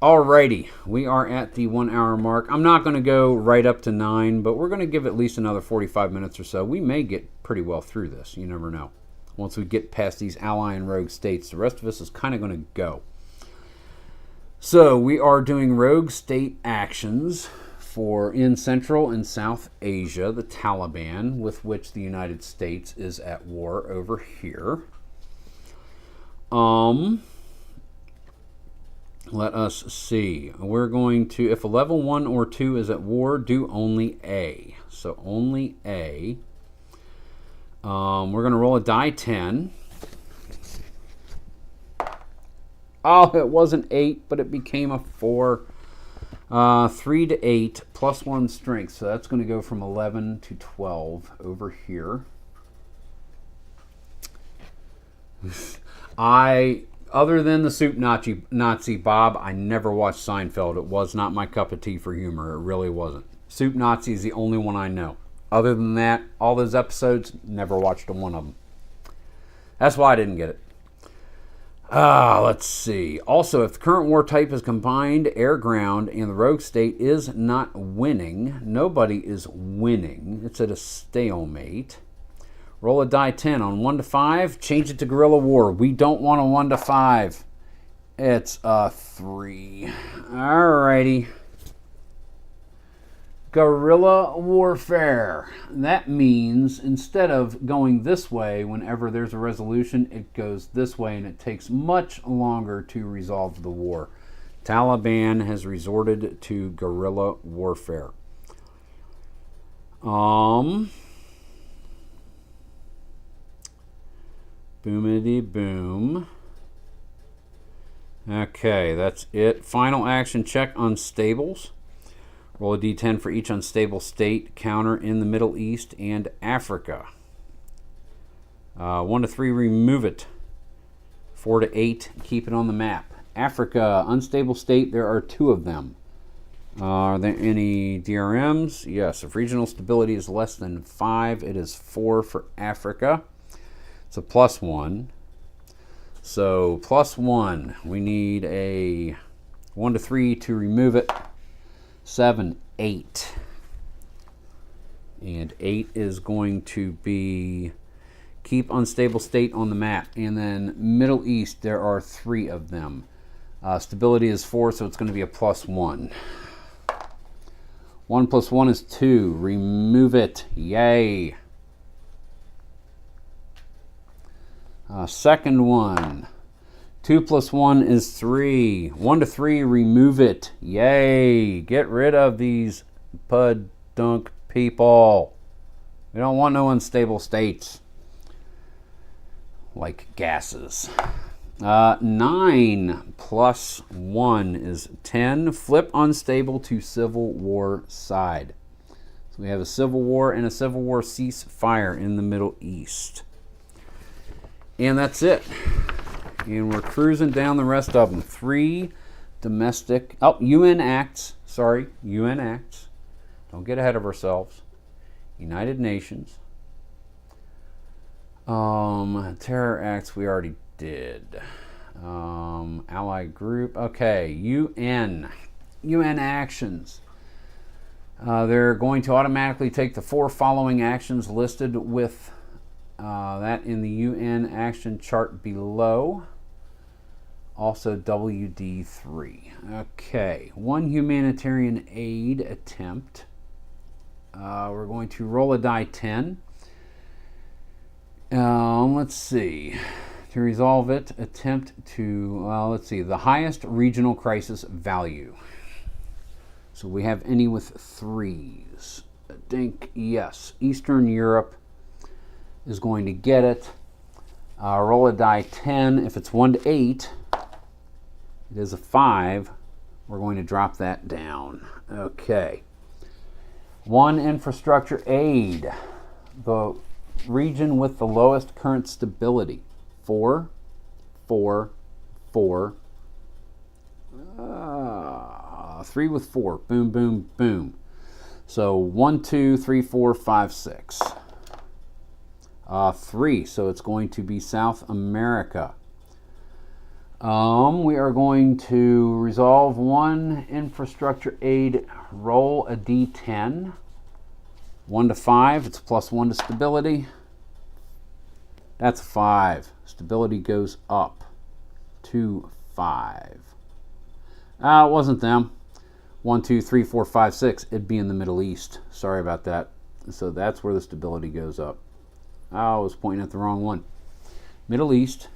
Alrighty, we are at the 1 hour mark. I'm not going to go right up to 9, but we're going to give at least another 45 minutes or so. We may get pretty well through this. You never know. Once we get past these ally and rogue states, the rest of us is kind of going to go. So we are doing rogue state actions for in Central and South Asia, the Taliban, with which the United States is at war over here. Let us see. We're going to, if a level 1 or 2 is at war, do only A. So only A. We're going to roll a die 10. Oh, it was an 8, but it became a 4. 3 to 8 plus 1 strength. So that's going to go from 11 to 12 over here. Other than the Soup Nazi Bob, I never watched Seinfeld. It was not my cup of tea for humor. It really wasn't. Soup Nazi is the only one I know. Other than that, all those episodes, never watched one of them. That's why I didn't get it. Let's see. Also, if the current war type is combined air-ground and the rogue state is not winning, nobody is winning. It's at a stalemate. Roll a die 10 on 1 to 5. Change it to guerrilla war. We don't want a 1 to 5. It's a 3. Alrighty. Guerrilla warfare. That means instead of going this way whenever there's a resolution, it goes this way, and it takes much longer to resolve the war. Taliban has resorted to guerrilla warfare. Boomity boom. Okay, that's it. Final action check on stables. Roll a d10 for each unstable state counter in the Middle East and Africa. 1 to 3, remove it. 4 to 8, keep it on the map. Africa, unstable state, there are 2 of them. Are there any DRMs? Yes, if regional stability is less than 5, it is 4 for Africa. It's a +1. So +1, we need a 1 to 3 to remove it. 7, 8. And 8 is going to be keep unstable state on the map. And then Middle East, there are 3 of them. Stability is 4, so it's going to be a +1. 1 + 1 is 2. Remove it. Yay. Second one. 2 + 1 is 3. 1 to 3, remove it. Yay. Get rid of these pud-dunk people. We don't want no unstable states. Like gases. 9 + 1 is 10. Flip unstable to Civil War side. So we have a Civil War and a Civil War ceasefire in the Middle East. And that's it. And we're cruising down the rest of them. 3 domestic... Oh, UN acts. Sorry, UN acts. Don't get ahead of ourselves. United Nations. Terror acts we already did. Allied group. Okay, UN. UN actions. They're going to automatically take the 4 following actions listed with that in the UN action chart below. Also WD3. Okay, 1 humanitarian aid attempt. We're going to roll a die 10. Let's see. To resolve it, attempt to, let's see, the highest regional crisis value. So we have any with 3s. I think, yes, Eastern Europe is going to get it. Roll a die 10. If it's 1 to 8, it is a 5. We're going to drop that down. Okay. 1 infrastructure aid. The region with the lowest current stability. 4, 4, 4. 3 with 4. Boom, boom, boom. So 1, 2, 3, 4, 5, 6. 3, so it's going to be South America. We are going to resolve 1 infrastructure aid. Roll a d10. 1 to 5, it's +1 to stability. That's a 5. Stability goes up to 5. It wasn't them. 1, 2, 3, 4, 5, 6. It'd be in the Middle East. Sorry about that. So that's where the stability goes up. I was pointing at the wrong one. Middle East.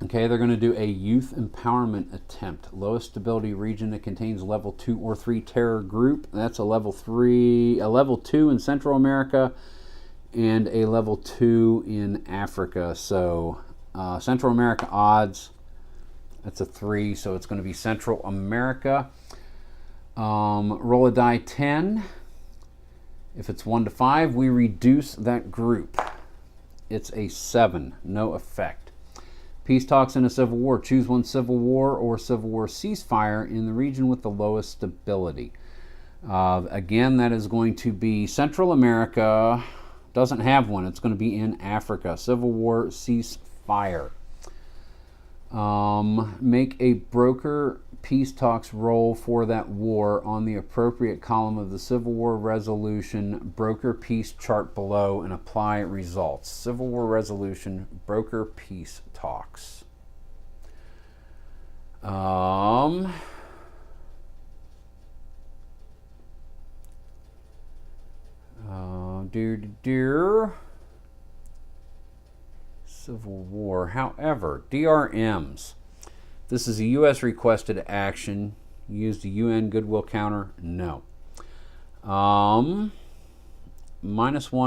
Okay, they're going to do a youth empowerment attempt. Lowest stability region that contains level 2 or 3 terror group. That's a level 3, a level 2 in Central America, and a level 2 in Africa. So Central America odds, that's a 3, so it's going to be Central America. Roll a die 10. If it's 1 to 5, we reduce that group. It's a 7, no effect. Peace talks in a civil war. Choose one civil war or civil war ceasefire in the region with the lowest stability. Again, that is going to be Central America. Doesn't have one. It's going to be in Africa. Civil war ceasefire. Make a broker peace talks roll for that war on the appropriate column of the Civil War resolution broker peace chart below and apply results. Civil War resolution broker peace talks. Civil War. However, DRMs. This is a U.S. requested action. Used a UN goodwill counter? No. -1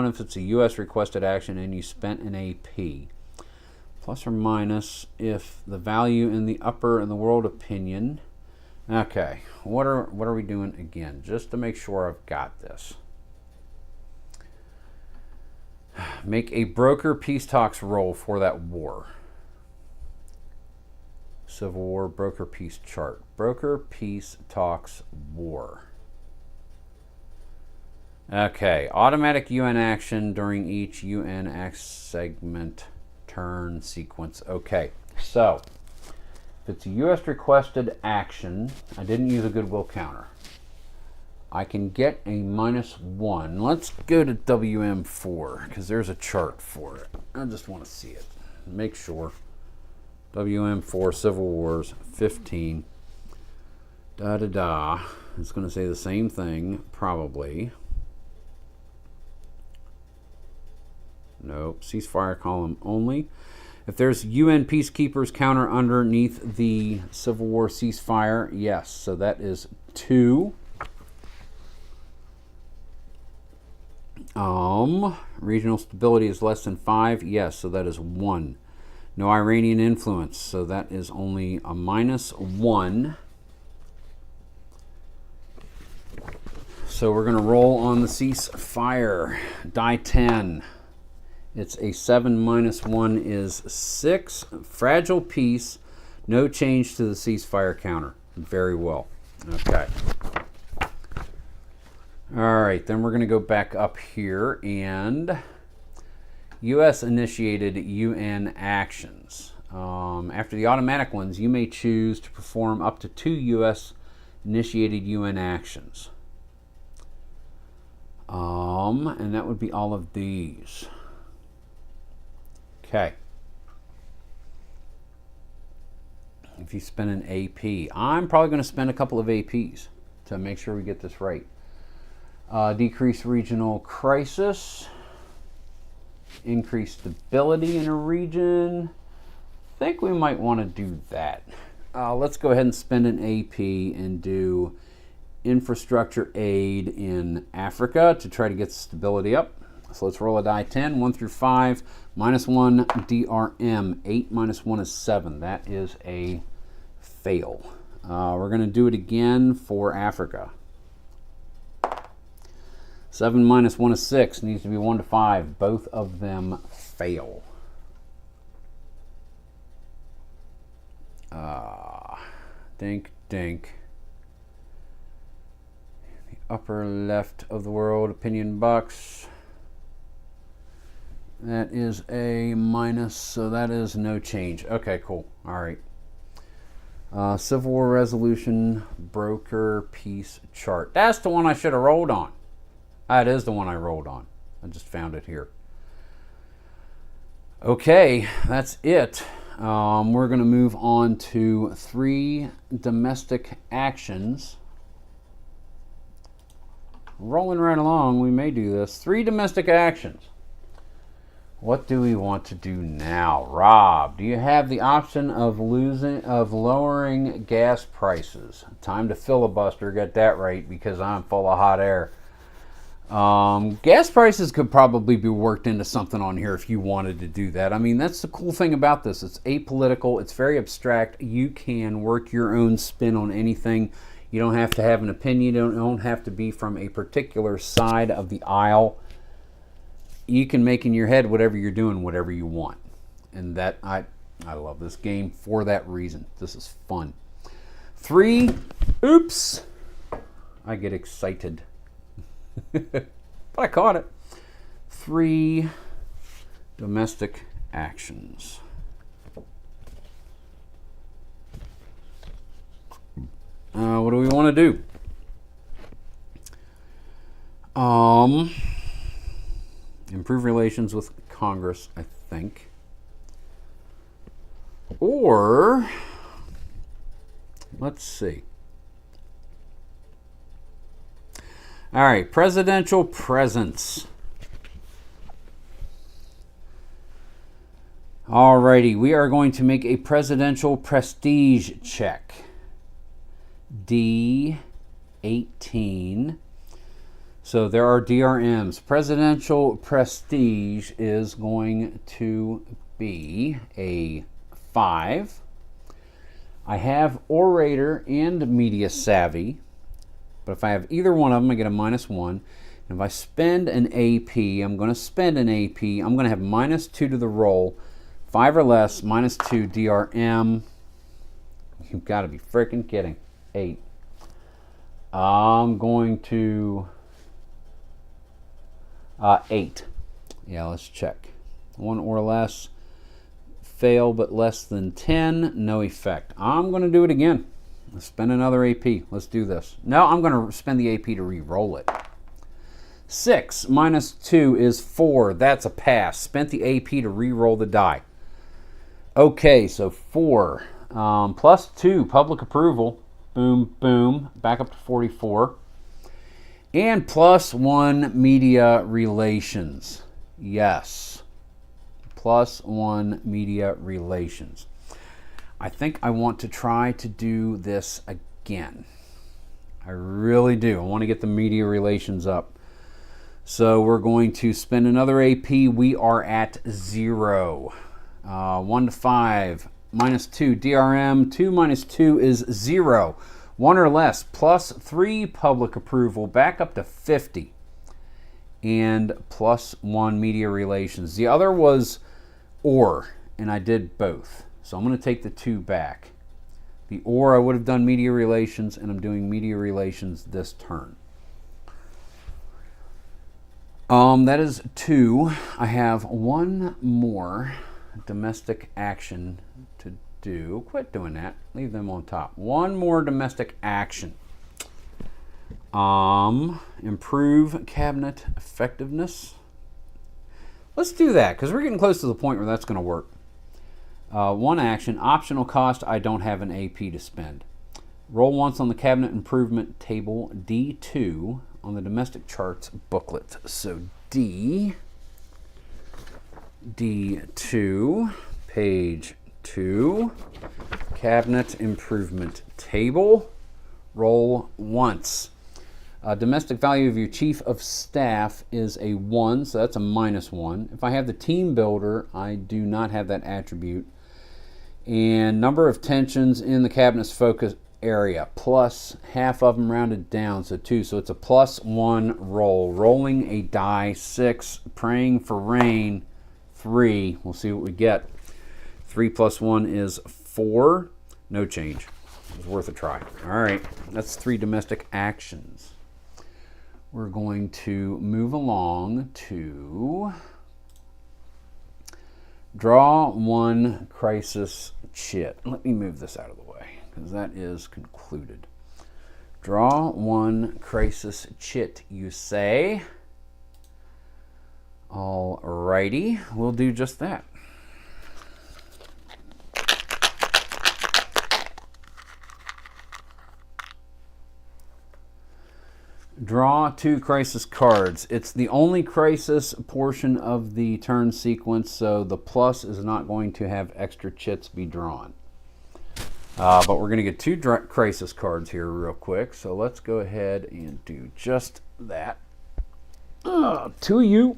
if it's a U.S. requested action and you spent an AP. Plus or minus if the value in the upper in the world opinion. Okay, what are we doing again? Just to make sure I've got this. Make a broker peace talks roll for that war. Civil War broker peace chart. Broker peace talks war. Okay, automatic UN action during each UN segment turn sequence. Okay, so if it's a U.S. requested action, I didn't use a goodwill counter. I can get a -1. Let's go to WM4 because there's a chart for it. I just want to see it. Make sure. WM4 Civil Wars 15. It's going to say the same thing, probably. Nope. Ceasefire column only. If there's UN peacekeepers counter underneath the Civil War ceasefire, yes. So that is 2. Regional stability is less than 5. Yes, so that is 1. No Iranian influence, so that is only a -1. So we're going to roll on the ceasefire. Die 10. It's a 7 -1 is 6. Fragile peace. No change to the ceasefire counter. Very well. Okay. All right, then we're going to go back up here and U.S. initiated UN actions. After the automatic ones, you may choose to perform up to 2 U.S. initiated UN actions. And that would be all of these. Okay. If you spend an AP, I'm probably going to spend a couple of APs to make sure we get this right. Decrease regional crisis. Increase stability in a region. I think we might want to do that. Let's go ahead and spend an AP and do infrastructure aid in Africa to try to get stability up. So let's roll a die 10, 1 through 5, -1 DRM, 8 -1 is 7. That is a fail. We're going to do it again for Africa. 7 -1 is 6. Needs to be 1 to 5. Both of them fail. Dink, dink. The upper left of the world, opinion box. That is a minus, so that is no change. Okay, cool. All right. Civil War resolution, broker peace chart. That's the one I should have rolled on. That is the one I rolled on. I just found it here. Okay, that's it. We're going to move on to 3 domestic actions. Rolling right along, we may do this. 3 domestic actions. What do we want to do now? Rob, do you have the option of lowering gas prices? Time to filibuster, get that right, because I'm full of hot air. Gas prices could probably be worked into something on here if you wanted to do that. I mean, that's the cool thing about this. It's apolitical. It's very abstract. You can work your own spin on anything. You don't have to have an opinion. You don't have to be from a particular side of the aisle. You can make in your head whatever you're doing, whatever you want. And that I love this game for that reason. This is fun. 3, oops, I get excited. But I caught it. 3 domestic actions. What do we want to do? Improve relations with Congress, I think. Or, let's see. All right, presidential presence. Alrighty, we are going to make a presidential prestige check. D18. So there are DRMs. Presidential prestige is going to be a 5. I have orator and media savvy, but if I have either one of them, I get a -1. And if I spend an AP, I'm going to spend an AP. I'm going to have -2 to the roll. 5 or less, -2 DRM. You've got to be freaking kidding. 8. I'm going to 8. Yeah, let's check. 1 or less. Fail, but less than 10. No effect. I'm going to do it again. Let's spend another AP. Let's do this. No, I'm going to spend the AP to re-roll it. 6 -2 is 4. That's a pass. Spent the AP to re-roll the die. Okay, so 4. +2, public approval. Boom, boom. Back up to 44. And +1, media relations. Yes. +1, media relations. I think I want to try to do this again. I really do. I want to get the media relations up. So we're going to spend another AP. We are at 0. 1 to 5. -2 DRM. 2 -2 is 0. 1 or less. +3 public approval. Back up to 50. And +1 media relations. The other was or, and I did both. So I'm going to take the 2 back. The or I would have done media relations, and I'm doing media relations this turn. That is 2. I have 1 more domestic action to do. Quit doing that. Leave them on top. 1 more domestic action. Improve cabinet effectiveness. Let's do that because we're getting close to the point where that's going to work. 1 action, optional cost. I don't have an AP to spend. Roll once on the cabinet improvement table. D2 on the domestic charts booklet. So D2, page 2, cabinet improvement table. Roll once. Domestic value of your chief of staff is a 1, so that's a -1. If I have the team builder, I do not have that attribute. And number of tensions in the cabinet's focus area, plus half of them rounded down, so 2. So it's a +1 roll. Rolling a die, 6. Praying for rain, 3. We'll see what we get. 3 + 1 is 4. No change. It was worth a try. All right, that's 3 domestic actions. We're going to move along to draw 1 crisis chit. Let me move this out of the way because that is concluded. Draw 1 crisis chit, you say? All righty, we'll do just that. Draw 2 crisis cards. It's the only crisis portion of the turn sequence, so the plus is not going to have extra chits be drawn. But we're going to get 2 crisis cards here real quick, so let's go ahead and do just that. To you.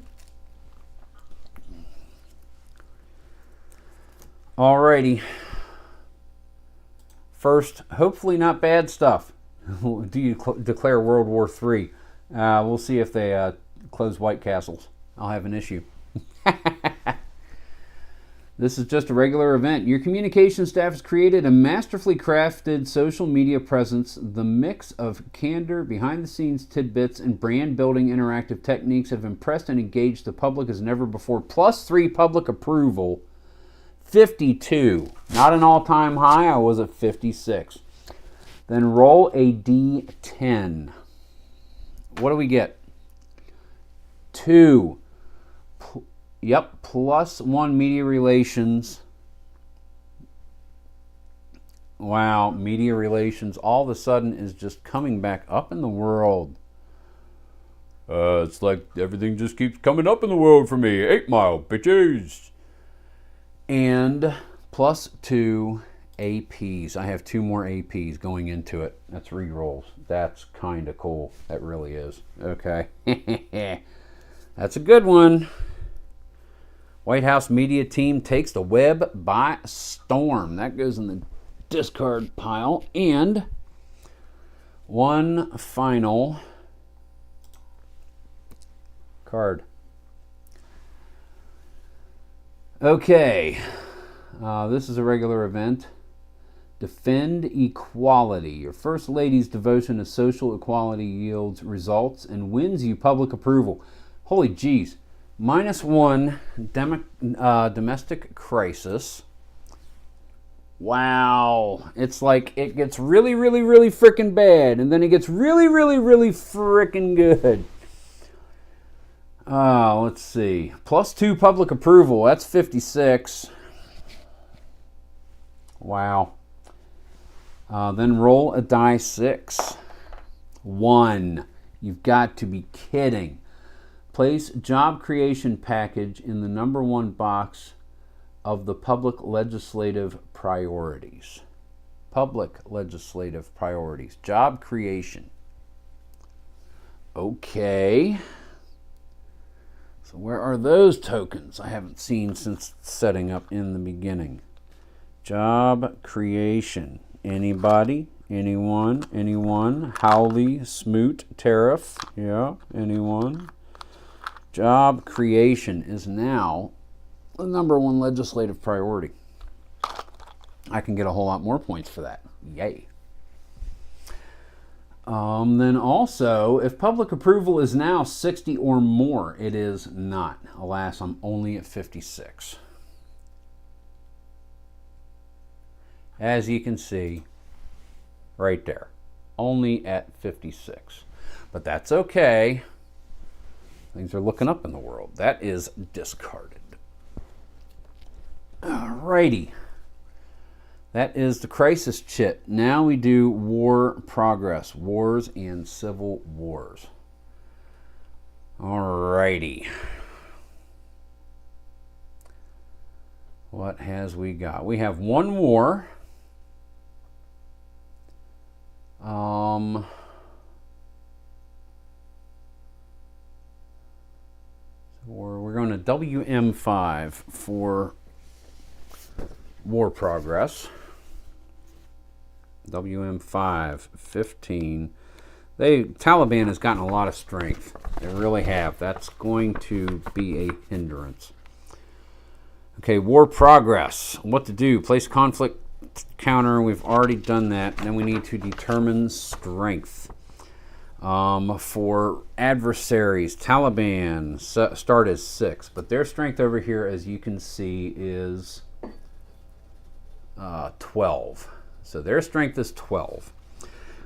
Alrighty. First, hopefully not bad stuff. Do you declare World War III? We'll see if they close White Castles. I'll have an issue. This is just a regular event. Your communication staff has created a masterfully crafted social media presence. The mix of candor, behind-the-scenes tidbits, and brand-building interactive techniques have impressed and engaged the public as never before. +3 public approval, 52. Not an all-time high. I was at 56. Then roll a D10. What do we get? 2. Yep, +1 media relations. Wow, media relations all of a sudden is just coming back up in the world. It's like everything just keeps coming up in the world for me. 8 Mile, bitches. And +2 APs. I have 2 more APs going into it. That's re-rolls. That's kind of cool. That really is. Okay. That's a good one. White House media team takes the web by storm. That goes in the discard pile. And one final card. Okay. This is a regular event. Defend equality. Your First Lady's devotion to social equality yields results and wins you public approval. Holy jeez. -1 domestic crisis. Wow. It's like it gets really, really, really freaking bad, and then it gets really, really, really freaking good. Let's see. +2 public approval. That's 56. Wow. Then roll a die 6. 1. You've got to be kidding. Place job creation package in the #1 box of the public legislative priorities. Public legislative priorities. Job creation. Okay. So where are those tokens? I haven't seen since setting up in the beginning. Job creation. Anybody? Anyone? Anyone? Howley, Smoot, Tariff. Yeah, anyone? Job creation is now the #1 legislative priority. I can get a whole lot more points for that. Yay. Then also, if public approval is now 60 or more, it is not. Alas, I'm only at 56. As you can see, right there, only at 56. But that's okay. Things are looking up in the world. That is discarded. Alrighty. That is the crisis chit. Now we do war progress. Wars and civil wars. Alrighty. What has we got? We have one war. We're going to WM5 for war progress. WM5, 15. Taliban has gotten a lot of strength. They really have. That's going to be a hindrance. Okay, war progress. What to do? Place conflict counter. We've already done that. Then we need to determine strength. For adversaries, Taliban start as 6, but their strength over here, as you can see, is 12. So their strength is 12.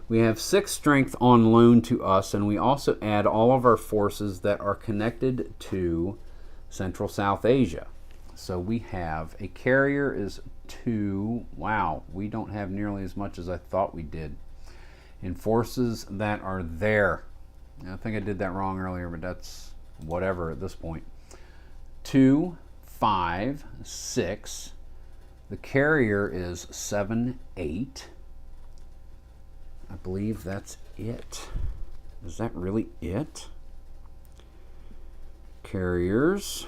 We have 6 strength on loan to us, and we also add all of our forces that are connected to Central South Asia. So we have a carrier is 2. Wow, we don't have nearly as much as I thought we did. And forces that are there. I think I did that wrong earlier, but that's whatever at this point. 2, 5, 6. The carrier is 7, 8. I believe that's it. Is that really it? Carriers.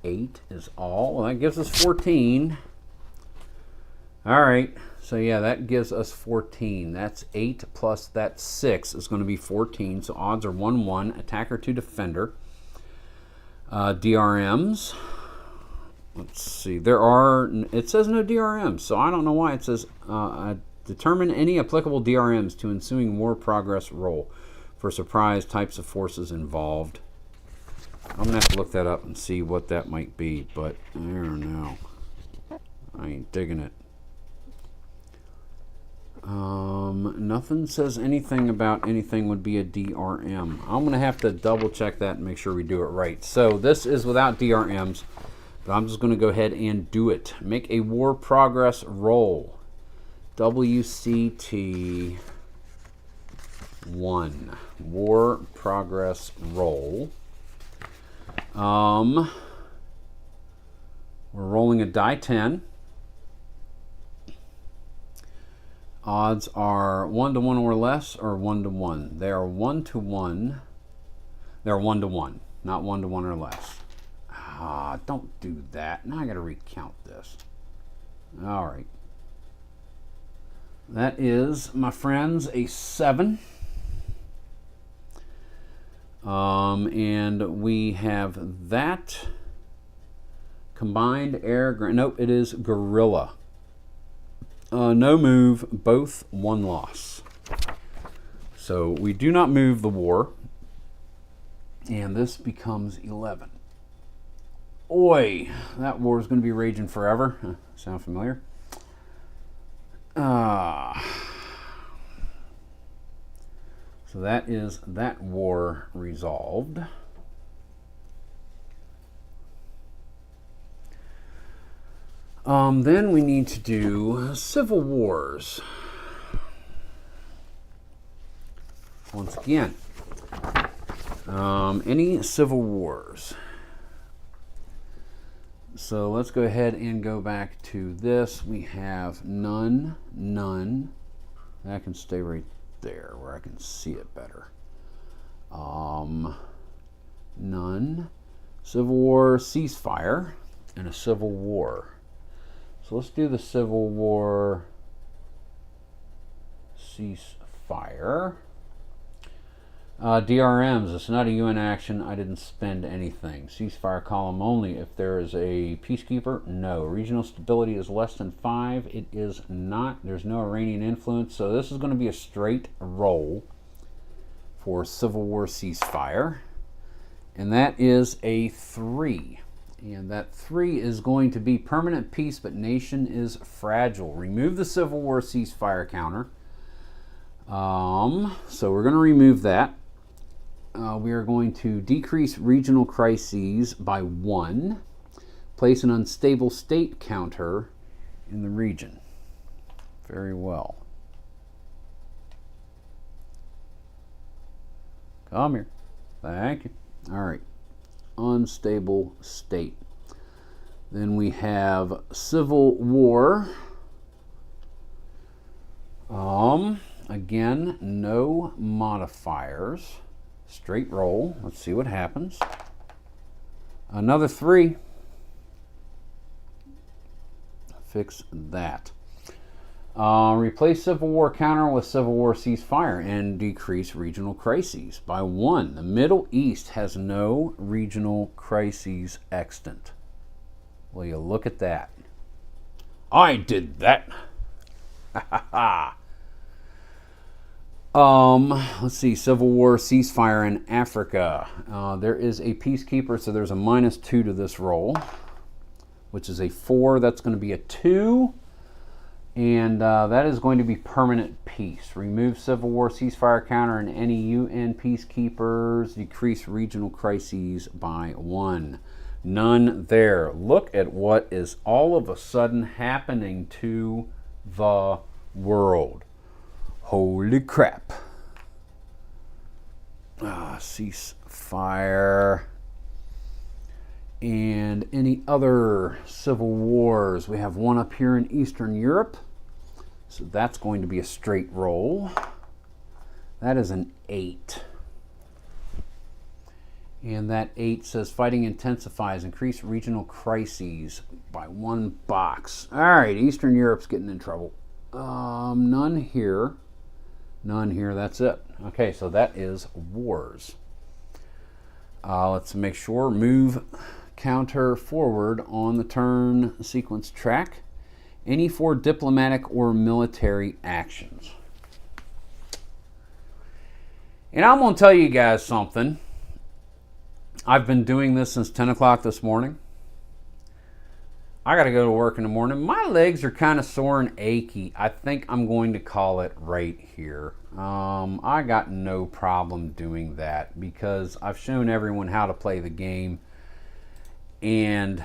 Eight is all. Well, that gives us 14. All right, so yeah, that gives us 14. That's 8 plus that 6 is going to be 14. So odds are 1-1, attacker to defender. DRMs. Let's see. It says no DRMs, so I don't know why it says determine any applicable DRMs to ensuing war progress roll for surprise types of forces involved. I'm going to have to look that up and see what that might be, but I don't know. I ain't digging it. Nothing says anything about anything would be a DRM. I'm going to have to double check that and make sure we do it right. So this is without DRMs, but I'm just going to go ahead and do it. Make a war progress roll. WCT 1. War progress roll. We're rolling a die 10. Odds are 1-1 or less, or 1-1. They are 1-1. They're 1-1, not 1-1 or less. Ah, don't do that. Now I got to recount this. All right. That is, my friends, a 7. And we have that combined air. Nope, it is guerrilla. No move, both 1 loss. So we do not move the war. And this becomes 11. Oi, that war is going to be raging forever. Sound familiar? So that is that war resolved. Then we need to do civil wars. Once again, any civil wars. So let's go ahead and go back to this. We have none. That can stay right there where I can see it better. None. Civil war ceasefire and a civil war. So let's do the Civil War ceasefire. DRMs, it's not a UN action. I didn't spend anything. Ceasefire column only. If there is a peacekeeper, no. Regional stability is less than 5. It is not. There's no Iranian influence. So this is going to be a straight roll for Civil War ceasefire. And that is a 3. And that 3 is going to be permanent peace, but nation is fragile. Remove the Civil War ceasefire counter. So we're going to remove that. We are going to decrease regional crises by 1. Place an unstable state counter in the region. Very well. Come here. Thank you. All right. Unstable state. Then we have civil war. Again, no modifiers. Straight roll. Let's see what happens. Another 3. Fix that. Replace Civil War counter with Civil War ceasefire and decrease regional crises by 1. The Middle East has no regional crises extant. Will you look at that? I did that. Let's see. Civil War ceasefire in Africa. There is a peacekeeper, so there's a -2 to this roll, which is a 4. That's going to be a 2. And that is going to be permanent peace. Remove Civil War ceasefire counter and any UN peacekeepers. Decrease regional crises by 1. None there. Look at what is all of a sudden happening to the world. Holy crap. Ceasefire. And any other civil wars. We have one up here in Eastern Europe. So that's going to be a straight roll. That is an 8. And that 8 says fighting intensifies, increase regional crises by 1 box. All right, Eastern Europe's getting in trouble. None here. None here, that's it. Okay, so that is wars. Let's make sure, move counter forward on the turn sequence track. Any 4 diplomatic or military actions. And I'm going to tell you guys something. I've been doing this since 10 o'clock this morning. I got to go to work in the morning. My legs are kind of sore and achy. I think I'm going to call it right here. I got no problem doing that because I've shown everyone how to play the game. And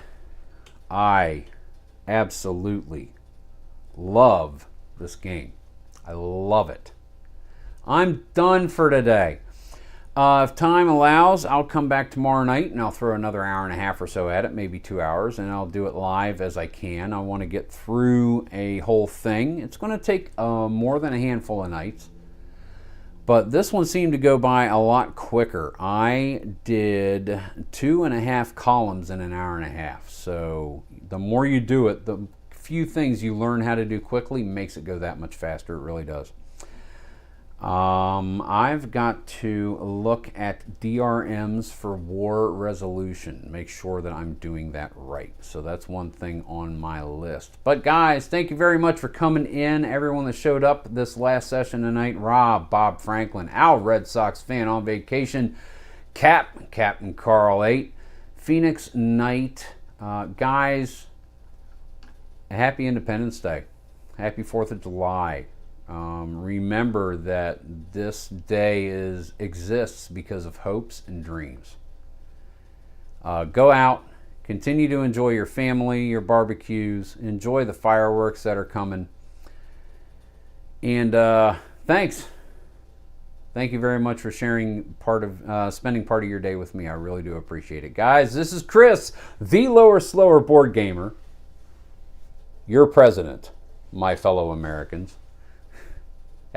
I absolutely love this game. I love it. I'm done for today. If time allows, I'll come back tomorrow night and I'll throw another hour and a half or so at it, maybe 2 hours, and I'll do it live as I can. I want to get through a whole thing. It's going to take more than a handful of nights, but this one seemed to go by a lot quicker. I did 2.5 columns in an hour and a half, so the more you do it, the few things you learn how to do quickly makes it go that much faster. It really does. I've got to look at DRMs for war resolution. Make sure that I'm doing that right. So that's one thing on my list. But guys, thank you very much for coming in. Everyone that showed up this last session tonight. Rob, Bob Franklin, Al Red Sox fan on vacation, Captain Carl 8, Phoenix Knight. Guys, happy Independence Day. Happy 4th of July. Remember that this day exists because of hopes and dreams. Go out, continue to enjoy your family, your barbecues, enjoy the fireworks that are coming. And thanks. Thank you very much for sharing spending part of your day with me. I really do appreciate it. Guys, this is Chris, the Lower Slower Board Gamer, your president, my fellow Americans.